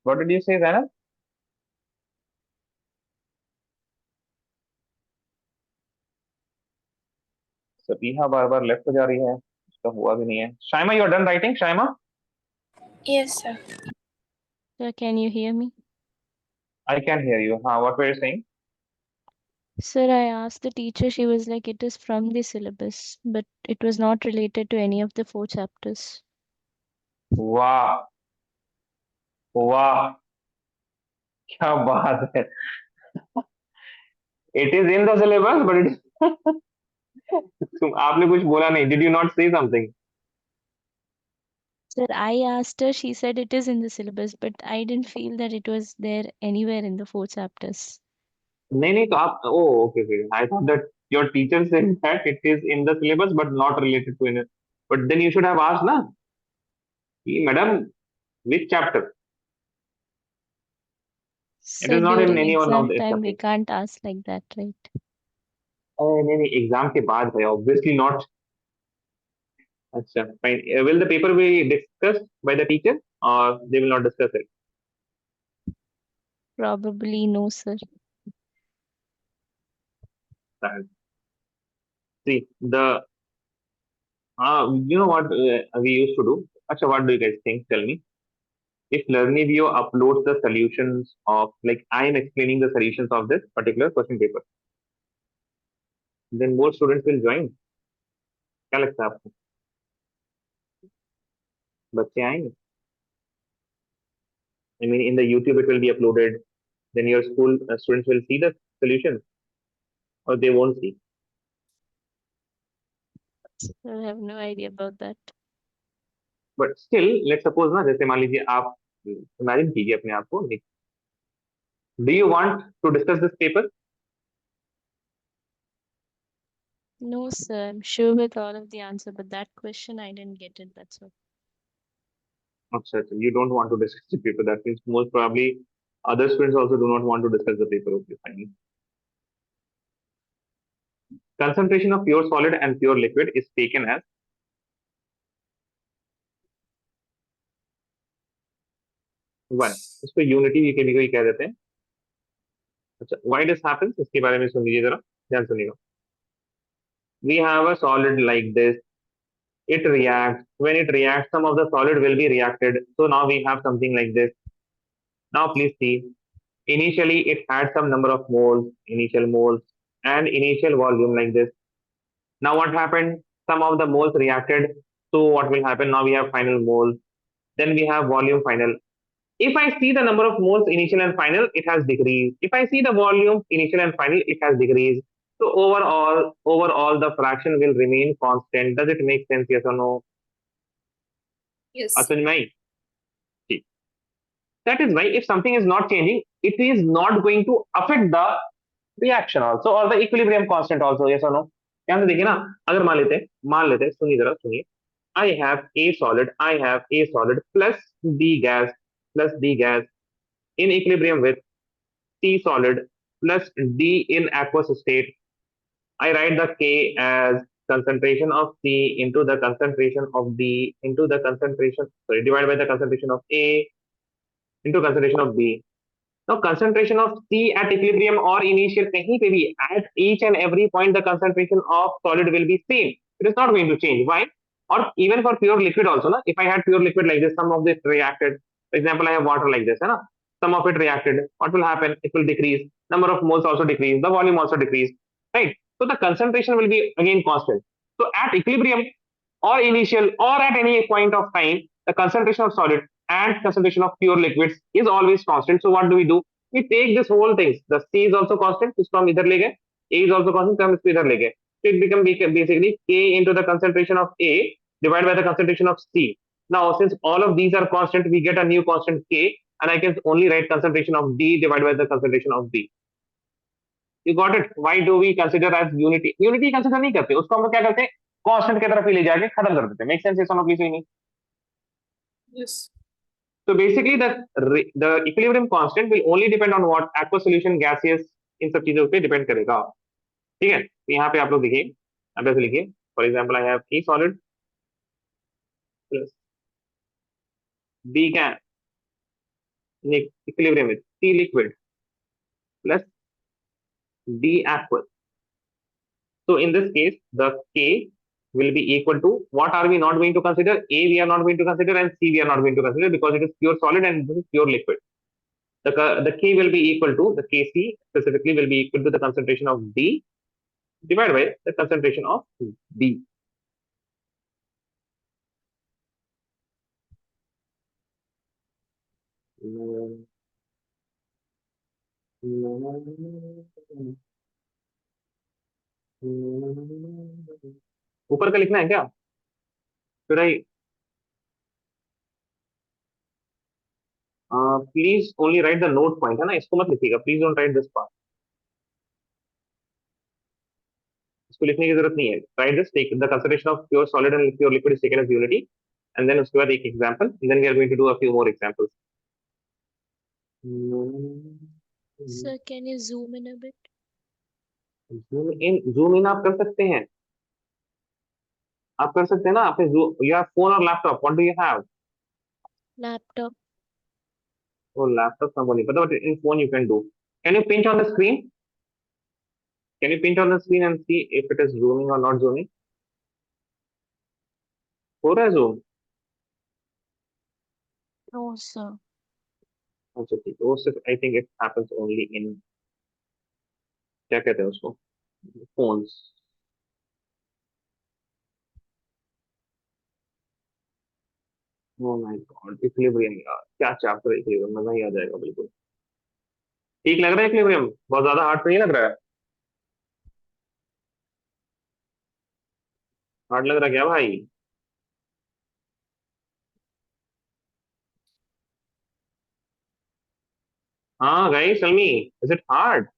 What did you say Zainab? Sabiha bar bar left हो जा रही है. उसका हुआ भी नहीं है. Shaima, you are done writing? Shaima, Yes, sir. Sir, can you hear me? I can hear you. हाँ, what were you saying? Sir, I asked the teacher, she was like, it is from the syllabus, but it was not related to any of the 4 chapters. वाह वाह, क्या बात है. It is in the syllabus but it तुम आपने कुछ बोला नहीं. Did you not say something? Sir, I asked her, she said it is in the syllabus, but I didn't feel that it was there anywhere in the 4 chapters. नहीं तो आप okay. I thought that your teacher said that it is in the syllabus but not related to it. But then you should have asked ना कि madam which chapter? It is not in during any one of exam the time we subjects. can't ask like that, right? नहीं exam के बाद है obviously not. अच्छा fine. Will the paper be discussed by the teacher or they will not discuss it? Probably no, sir. Fine. See the you know what we used to do. Acha, what do you guys think? Tell me. If Learnivio uploads the solutions of, like I am explaining the solutions of this particular question paper, then more students will join. क्या लगता है आपको? बच्चे आएंगे? I mean, in the YouTube it will be uploaded. Then your school students will see the solution, or they won't see. I have no idea about that. But still, let's suppose ना, जैसे मान लीजिए आप imagine कीजिए अपने आप को. Do you want to discuss this paper? No, sir. I'm sure with all of the answer, but that question I didn't get it. That's all. अच्छा, you don't want to discuss the paper. That means most probably other students also do not want to discuss the paper. Okay, fine. Concentration of pure solid and pure liquid is taken as one. इसको unity भी कभी कभी कह देते हैं. अच्छा, why this happens? इसके बारे में सुन लीजिए जरा, ध्यान सुनिएगा. We have a solid like this. It reacts. When it reacts, some of the solid will be reacted. So now we have something like this. Now please see. Initially, it had some number of moles, initial moles, and initial volume like this. Now what happened? Some of the moles reacted. So what will happen? Now we have final moles. Then we have volume final. If I see the number of moles initial and final, it has decreased. If I see the volume initial and final, it has decreased. So overall, the fraction will remain constant. Does it make sense? Yes or no? Yes. Asanjai? That is why if something is not changing, it is not going to affect the reaction also or the equilibrium constant also. Yes or no? ध्यान से देखिए ना, अगर मान लेते सुनिए जरा सुनिए. I have a solid plus D gas in equilibrium with C solid plus D in aqueous state. I write the K as concentration of C into the concentration of D into the concentration, divided by the concentration of A into concentration of B. Now, concentration of C at equilibrium or initial, kahin pe bhi, at each and every point, the concentration of solid will be same. It is not going to change. Why? Or even for pure liquid also, na? If I had pure liquid like this, some of this reacted. For example, I have water like this, na? Some of it reacted. What will happen? It will decrease. Number of moles also decrease. The volume also decrease. Right? So the concentration will be again constant. So at equilibrium or initial or at any point of time, the concentration of solid and concentration of pure liquids is always constant. So what do? We take this whole thing. The C is also constant, इसको हम इधर ले गए. A is also constant, हम इसको इधर ले गए. So it becomes basically K into the concentration of A divided by the concentration of C. Now, since all of these are constant, we get a new constant K, and I can only write concentration of D divided by the concentration of B. You got it? Why do we consider as unity? Unity consider नहीं करते, उसको हम लोग क्या करते हैं? Constant की तरफ ही ले जाके खत्म कर देते हैं. Make sense? Yes or no, please? Yes. So basically, the equilibrium constant will only depend on what aqueous solution, gaseous, इन सब चीजों पे depend करेगा. ठीक है? तो यहाँ पे आप लोग देखिए, अब ऐसे लिखिए. For example, I have A solid plus B gas in equilibrium with C liquid plus D aqueous. So in this case, the K will be equal to what are we not going to consider? A we are not going to consider and C we are not going to consider because it is pure solid and this is pure liquid. The K will be equal to, the Kc specifically will be equal to the concentration of D divided by the concentration of B. ऊपर का लिखना है क्या? Should I please only write the note point, है ना? इसको मत लिखिएगा. Please don't write this part. इसको लिखने की जरूरत नहीं है. Write this. Take the concentration of pure solid and pure liquid is taken as unity, and then उसके बाद एक example. And then we are going to do a few more examples. Sir, can you zoom in a bit? Zoom in आप कर सकते हैं, आप कर सकते हैं ना, आपने यू हैव फोन और laptop, what do you have? Laptop. वो लैपटॉप का नहीं पता, but in phone you can do. Can you pinch on the screen, can you pinch on the screen and see if it is zooming और not zooming? हो रहा है zoom? No, sir. अच्छा ठीक है, वो सिर्फ I think it happens only in, क्या कहते हैं उसको, phones. Oh my God, equilibrium यार, क्या चैप्टर है इक्विलिब्रियम, मजा ही आ जाएगा बिल्कुल। ठीक लग रहा है इक्विलिब्रियम? बहुत ज्यादा हार्ड तो नहीं लग रहा है? हार्ड लग रहा है क्या भाई? हाँ guys tell me, is it hard?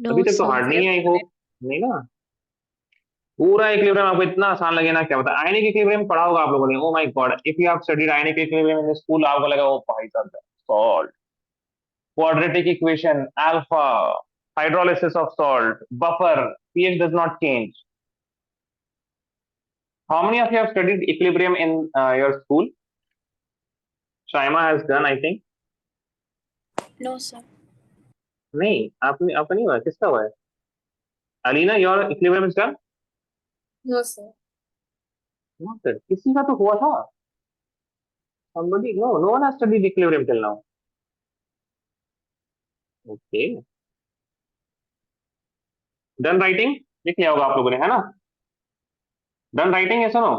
No, अभी तक तो sir. हार्ड नहीं है, आई होप। नहीं ना? पूरा इक्विलिब्रियम आपको इतना आसान लगे ना, क्या बता, आयनिक इक्विलिब्रियम पढ़ा होगा आप लोगों ने, ओ my God, if you have studied ionic equilibrium in school, आपको लगा ओ भाई साहब salt, quadratic equation, alpha, hydrolysis of salt, buffer, pH does not change. How many of you have studied equilibrium in your school? Shaima has done, I think. No, sir. नहीं, आपने, आपका नहीं हुआ, किसका हुआ है? Alina, your equilibrium is done? No, sir. Not that. किसी का तो हुआ था. Somebody, no, no one has studied equilibrium till now. Okay. Done writing? लिख लिया होगा आप लोगों ने, है ना? Done writing, yes or no?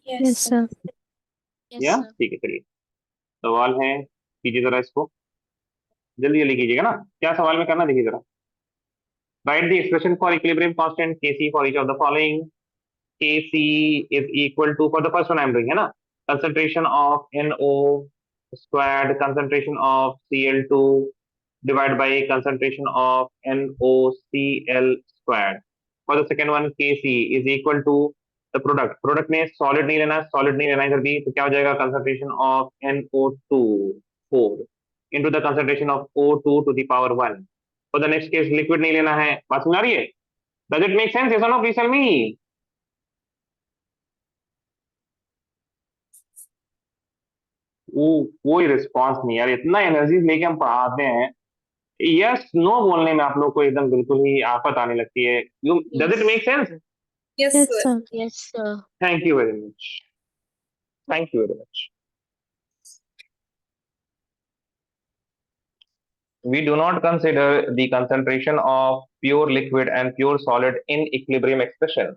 Yes, Yes, sir. sir. Yes, या sir. ठीक है, चलिए सवाल है, कीजिए जरा इसको, जल्दी जल्दी कीजिएगा ना, क्या सवाल में करना देखिए जरा। Write the expression for equilibrium constant Kc for each of the following. Kc is equal to, for the first one I am doing, है ना, concentration of NO squared, concentration of Cl2 divided by concentration of NOCl squared. For the second one, Kc is equal to the product, product में solid नहीं लेना, solid नहीं लेना इधर भी, तो क्या हो जाएगा, concentration of NO2 4 into the concentration of O2 to the power 1. For the next case, liquid नहीं लेना है, बात समझ आ रही है? Does it make sense? Yes or no? Please tell me. वो कोई रिस्पॉन्स नहीं यार, इतना एनर्जी लेके हम पढ़ाते हैं, यस नो बोलने में आप लोग को एकदम बिल्कुल ही आफत आने लगती है। You, does it make sense? Yes, Yes, sir. sir. Yes, sir. Thank you very much, thank you very much. We do not consider the concentration of pure liquid and pure solid in equilibrium expression.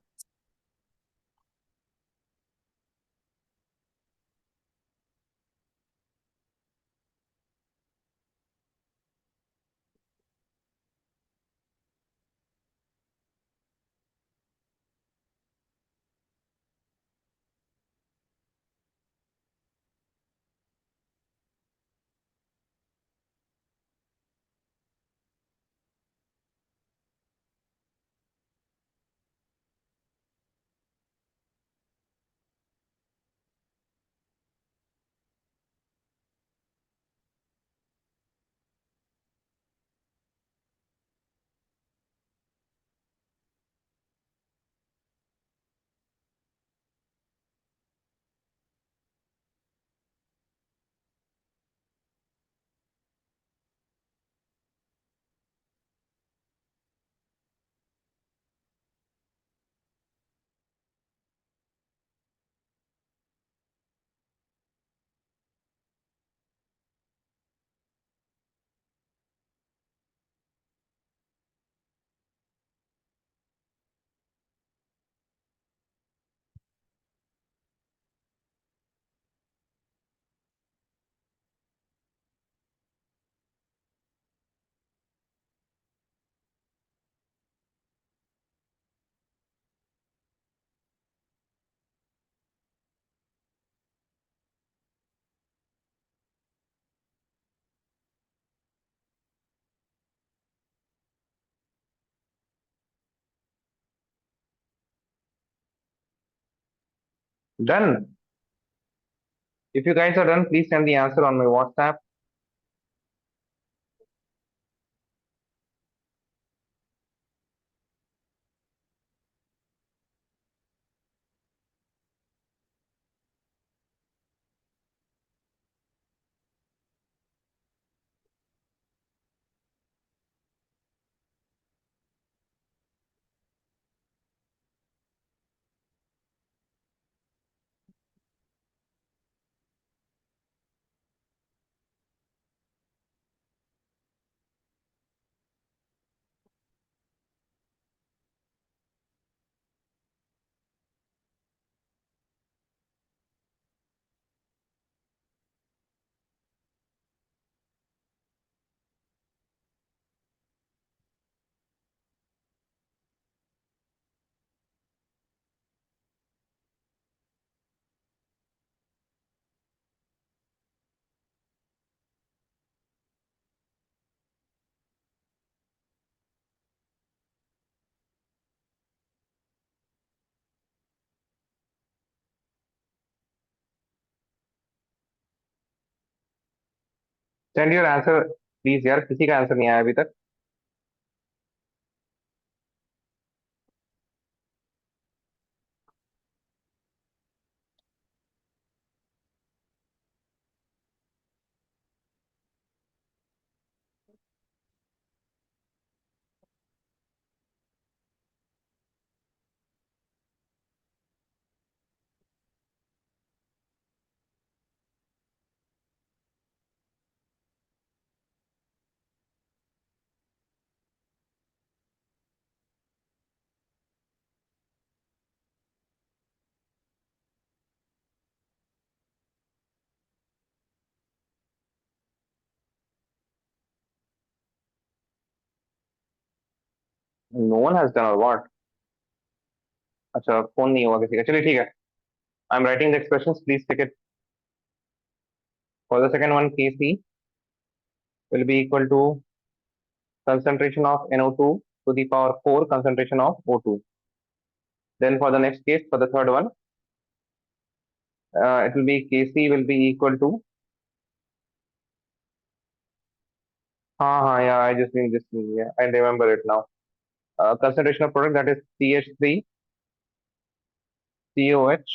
Done. If you guys are done, please send the answer on my WhatsApp. Send your answer please यार, किसी का answer नहीं आया अभी तक। No one has done और what? अच्छा, phone नहीं हुआ किसी का, चलिए ठीक है। I am writing the expressions, please take it. For the second one, Kc will be equal to concentration of NO2 to the power 4 concentration of O2. Then for the next case, for the third one, it will be Kc will be equal to, yeah, I just need this, yeah, I remember it now. Concentration of product, that is CH3 COH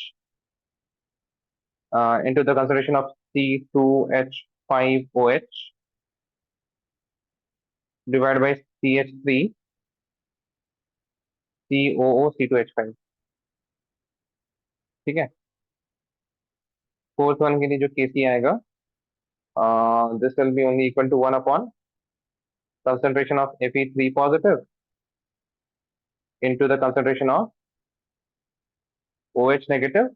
into the concentration of C2H5OH divided by CH3 COO C2H5। ठीक है। Fourth one के लिए जो Kc आएगा, this will be only equal to 1 upon concentration of Fe3 positive into the concentration of OH negative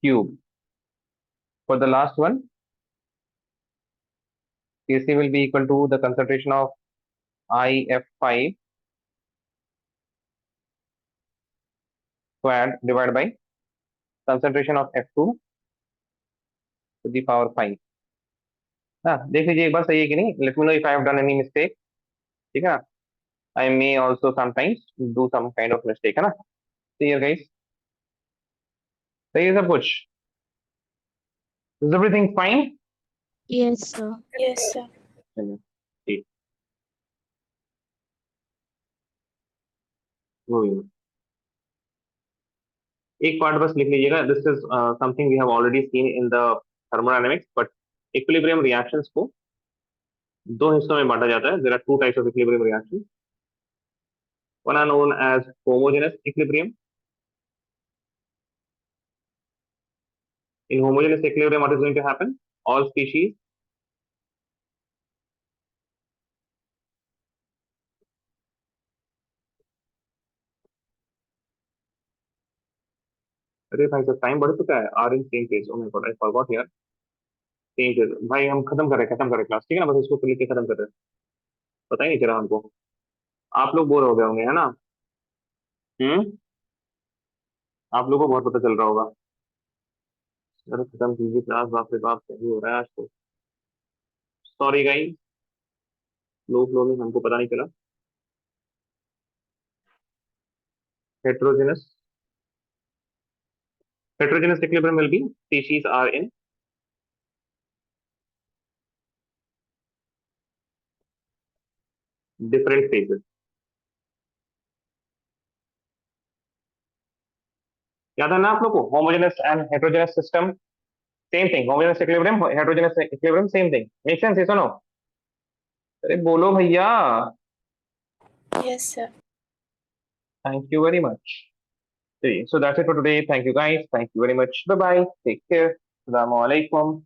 cube. For the last one, Kc will be equal to the concentration of IF5 squared divided by concentration of F2 to the power 5। हाँ, देख लीजिए एक बार सही है कि नहीं। Let me know if I have done any mistake, ठीक है ना। I may also sometimes do some kind of mistake, है ना। सही है गाइस, सही है सब कुछ। Is everything fine? Yes, sir. Yes, sir. चलिए ठीक। Moving on. एक पार्ट बस लिख लीजिएगा, this is something we have already seen in the thermodynamics, but equilibrium reactions को दो हिस्सों में बांटा जाता है। There are two types of equilibrium reactions. One are known as homogeneous equilibrium. In homogeneous equilibrium, what is going to happen? All species अरे भाई साहब टाइम बढ़ चुका है। Are in same page, oh my god, I forgot यार। Same page भाई, हम खत्म कर रहे क्लास, ठीक है ना। बस इसको लिख के खत्म कर रहे हैं। पता ही नहीं चला हमको। आप लोग बोर हो गए होंगे, है ना। हम्म, आप लोगों को बहुत पता चल रहा होगा। अरे खत्म कीजिए क्लास, बाप रे बाप, क्या ही हो रहा है आज तो। सॉरी गाइस, फ्लो में हमको पता नहीं चला। Heterogeneous heterogeneous equilibrium will be species are in different phases। याद है ना आप लोग को, homogeneous and heterogeneous system same thing, homogeneous equilibrium heterogeneous equilibrium same thing, make sense, yes or no? अरे बोलो भैया। Yes, sir. Thank you very much। So that's it for today, thank you guys, thank you very much, bye bye, take care, assalamu alaikum।